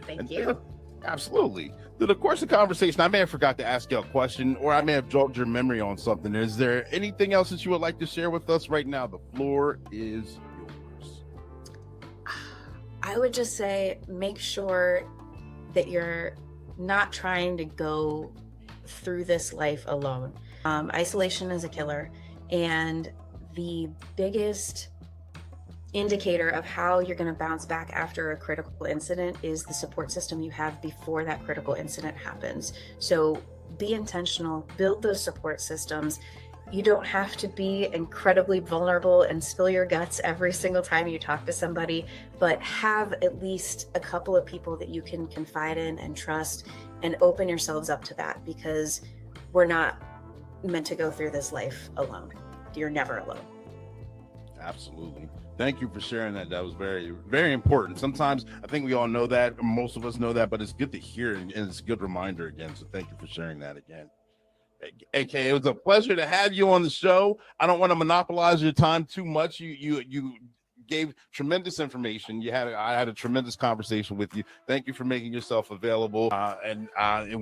Thank you. Absolutely. Through the course of conversation, I may have forgot to ask you a question, or I may have jogged your memory on something. Is there anything else that you would like to share with us right now? The floor is yours. I would just say make sure that you're not trying to go through this life alone. Isolation is a killer, and the biggest indicator of how you're going to bounce back after a critical incident is the support system you have before that critical incident happens. So be intentional, build those support systems. You don't have to be incredibly vulnerable and spill your guts every single time you talk to somebody, but have at least a couple of people that you can confide in and trust, and open yourselves up to that, because we're not meant to go through this life alone. You're never alone. Absolutely. Thank you for sharing that. That was very, very important. Sometimes I think we all know that, most of us know that, but it's good to hear, and it's a good reminder again. So thank you for sharing that again. AK, it was a pleasure to have you on the show. I don't want to monopolize your time too much. You gave tremendous information. I had a tremendous conversation with you. Thank you for making yourself available. And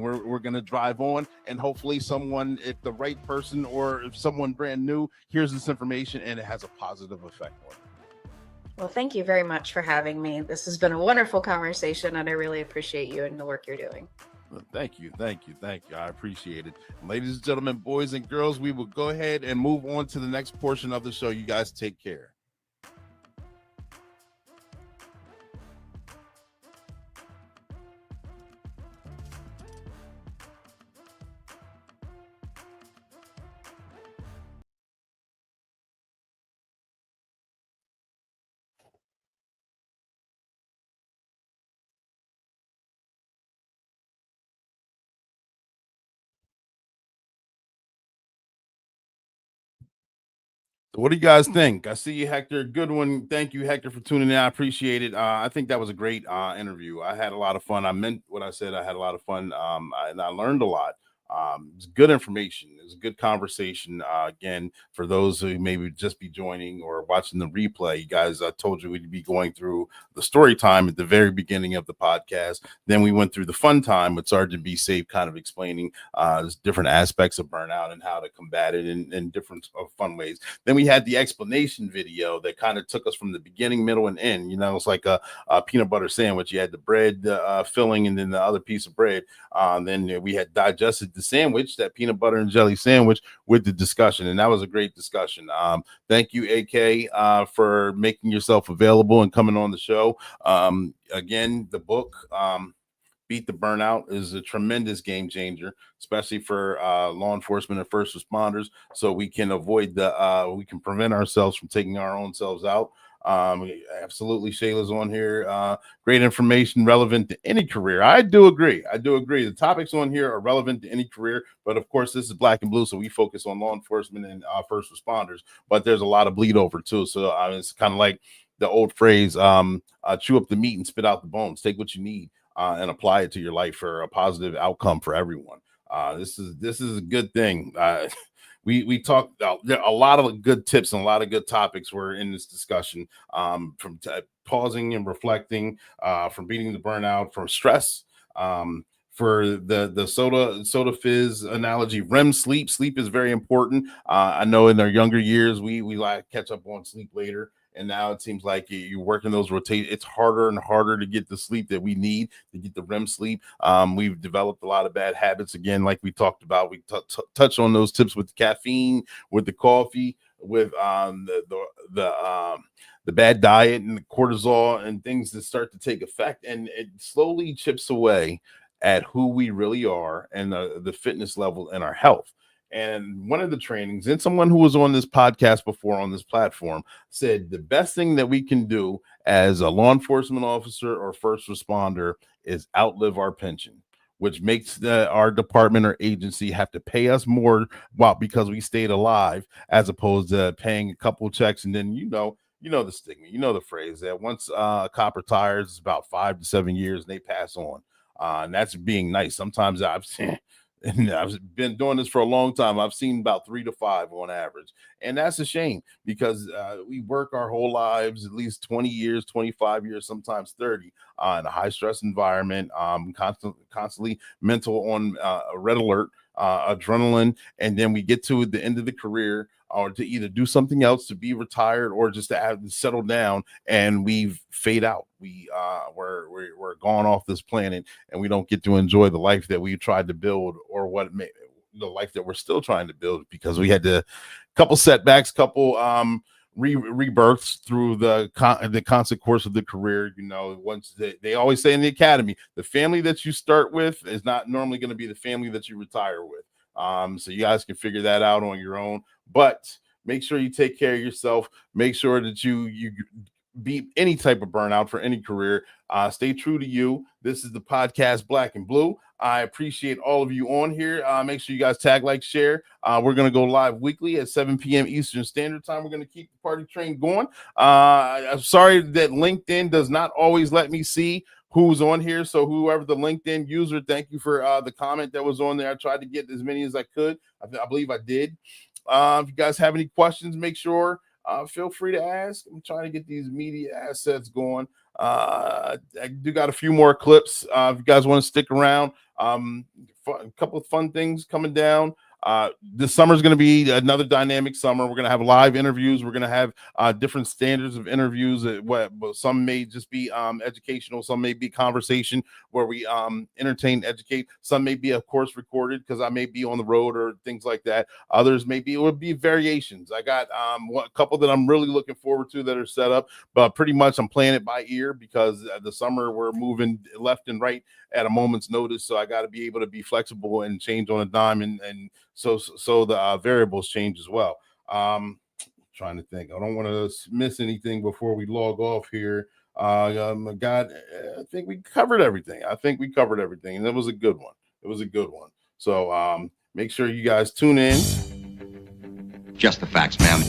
we're gonna drive on, and hopefully someone, if the right person or if someone brand new hears this information and it has a positive effect on them. Well, thank you very much for having me. This has been a wonderful conversation, and I really appreciate you and the work you're doing. Thank you. I appreciate it. Ladies and gentlemen, boys and girls, we will go ahead and move on to the next portion of the show. You guys take care. What do you guys think? I see you, Hector. Good one. Thank you, Hector, for tuning in. I appreciate it. I think that was a great interview. I had a lot of fun. I meant what I said. I had a lot of fun, and I learned a lot. It's good information. It's a good conversation. Again, for those who maybe just be joining or watching the replay, you guys, I told you we'd be going through the story time at the very beginning of the podcast. Then we went through the fun time with Sergeant Be Safe, kind of explaining different aspects of burnout and how to combat it in different fun ways. Then we had the explanation video that kind of took us from the beginning, middle, and end. You know, it's like a peanut butter sandwich. You had the bread filling, and then the other piece of bread. Then we had digested the sandwich, that peanut butter and jelly sandwich, with the discussion, and that was a great discussion. Thank you, AK, for making yourself available and coming on the show. Again, the book Beat the Burnout is a tremendous game changer, especially for law enforcement and first responders, so we can avoid we can prevent ourselves from taking our own selves out. Absolutely, Shayla's on here. Great information, relevant to any career. I do agree. The topics on here are relevant to any career, but of course, this is Black and Blue, so we focus on law enforcement and first responders. But there's a lot of bleed over too. So it's kind of like the old phrase: chew up the meat and spit out the bones. Take what you need and apply it to your life for a positive outcome for everyone. This is a good thing. We talked a lot of good tips and a lot of good topics were in this discussion, from pausing and reflecting, from beating the burnout, from stress, for the soda fizz analogy, REM sleep. Sleep is very important. I know in our younger years, we like catch up on sleep later. And now it seems like you're working those rotations. It's harder and harder to get the sleep that we need to get the REM sleep. We've developed a lot of bad habits. Again, like we talked about, we touched on those tips with the caffeine, with the coffee, with the bad diet and the cortisol and things that start to take effect. And it slowly chips away at who we really are and the fitness level and our health. And one of the trainings, and someone who was on this podcast before on this platform, said the best thing that we can do as a law enforcement officer or first responder is outlive our pension, which makes our department or agency have to pay us more because we stayed alive, as opposed to paying a couple checks. And then, you know the stigma, the phrase that once a cop retires, it's about 5 to 7 years and they pass on. And that's being nice. Sometimes I've been doing this for a long time. I've seen about 3 to 5 on average. And that's a shame because we work our whole lives, at least 20 years, 25 years, sometimes 30, in a high stress environment, constantly mental on red alert. adrenaline, and then we get to the end of the career, or to either do something else, to be retired, or just to have to settle down, and we fade out. We're gone off this planet, and we don't get to enjoy the life that we tried to build, or the life that we're still trying to build, because we had a couple setbacks, couple rebirths through the constant course of the career. Once they always say in the academy, the family that you start with is not normally going to be the family that you retire with. So you guys can figure that out on your own, but make sure you take care of yourself. Make sure that you beat any type of burnout for any career. Stay true to you. This is the podcast Black and Blue. I appreciate all of you on here. Make sure you guys tag, like, share. We're going to go live weekly at 7 p.m. Eastern Standard Time. We're going to keep the party train going. I'm sorry that LinkedIn does not always let me see who's on here. So whoever the LinkedIn user, thank you for the comment that was on there. I tried to get as many as I could. I believe I did. If you guys have any questions, make sure feel free to ask. I'm trying to get these media assets going. I do got a few more clips. If you guys want to stick around, a couple of fun things coming down. This summer is going to be another dynamic summer. We're going to have live interviews. We're going to have different standards of interviews. Some may just be educational. Some may be conversation where we entertain, educate. Some may be, of course, recorded because I may be on the road or things like that. Others maybe it would be variations. I got a couple that I'm really looking forward to that are set up, but pretty much I'm playing it by ear because the summer we're moving left and right at a moment's notice. So I got to be able to be flexible and change on a dime, and so the variables change as well. Trying to think. I don't want to miss anything before we log off here. God, I think we covered everything. And it was a good one. So make sure you guys tune in. Just the facts, ma'am.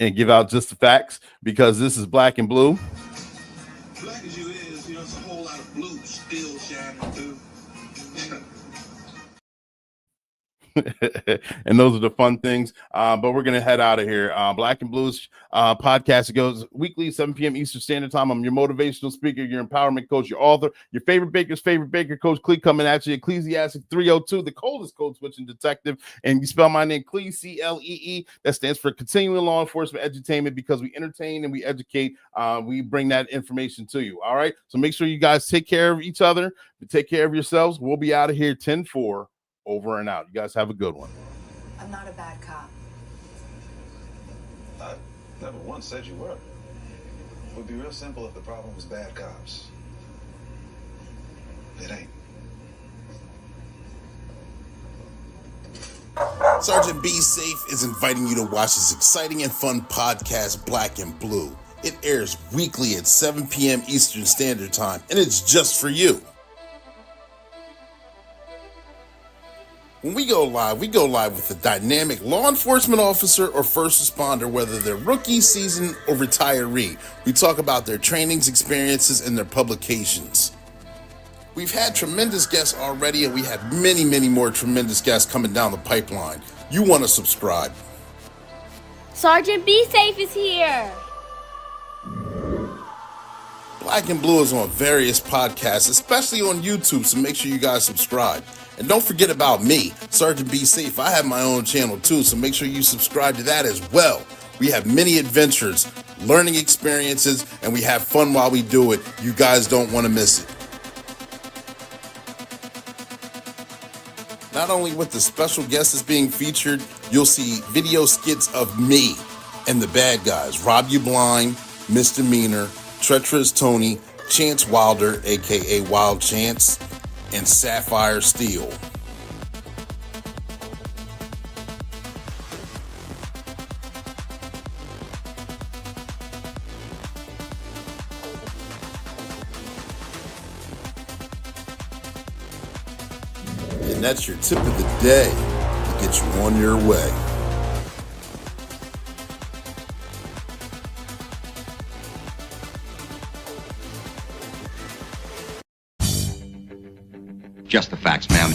And give out just the facts, because this is Black and Blue. Black as you is, there's a whole lot of blue still shining through. And those are the fun things, but we're gonna head out of here. Black and Blues podcast. It goes weekly, 7 p.m. Eastern Standard Time. I'm your motivational speaker, your empowerment coach, your author, your favorite baker's favorite baker, Coach Clee, coming at you. Ecclesiastic 302, the coldest code switching detective. And you spell my name Clee, C-L-E-E. That stands for Continuing Law Enforcement Edutainment, because we entertain and we educate. We bring that information to you. All right, so make sure you guys take care of each other, take care of yourselves. We'll be out of here 10-4. Over and out. You guys have a good one. I'm not a bad cop. I never once said you were. It would be real simple if the problem was bad cops. It ain't. Sergeant Be Safe is inviting you to watch this exciting and fun podcast, Black and Blue. It airs weekly at 7 p.m. Eastern Standard Time, and it's just for you. When we go live with a dynamic law enforcement officer or first responder, whether they're rookie, seasoned, or retiree. We talk about their trainings, experiences, and their publications. We've had tremendous guests already, and we have many, many more tremendous guests coming down the pipeline. You want to subscribe. Sergeant Be Safe is here. Black and Blue is on various podcasts, especially on YouTube, so make sure you guys subscribe. And don't forget about me, Sergeant Be Safe. I have my own channel too, so make sure you subscribe to that as well. We have many adventures, learning experiences, and we have fun while we do it. You guys don't want to miss it. Not only with the special guest that's being featured, you'll see video skits of me and the bad guys, Rob You Blind, Misdemeanor, Treacherous Tony, Chance Wilder, aka Wild Chance, and Sapphire Steel. And that's your tip of the day to get you on your way. Just the facts, ma'am.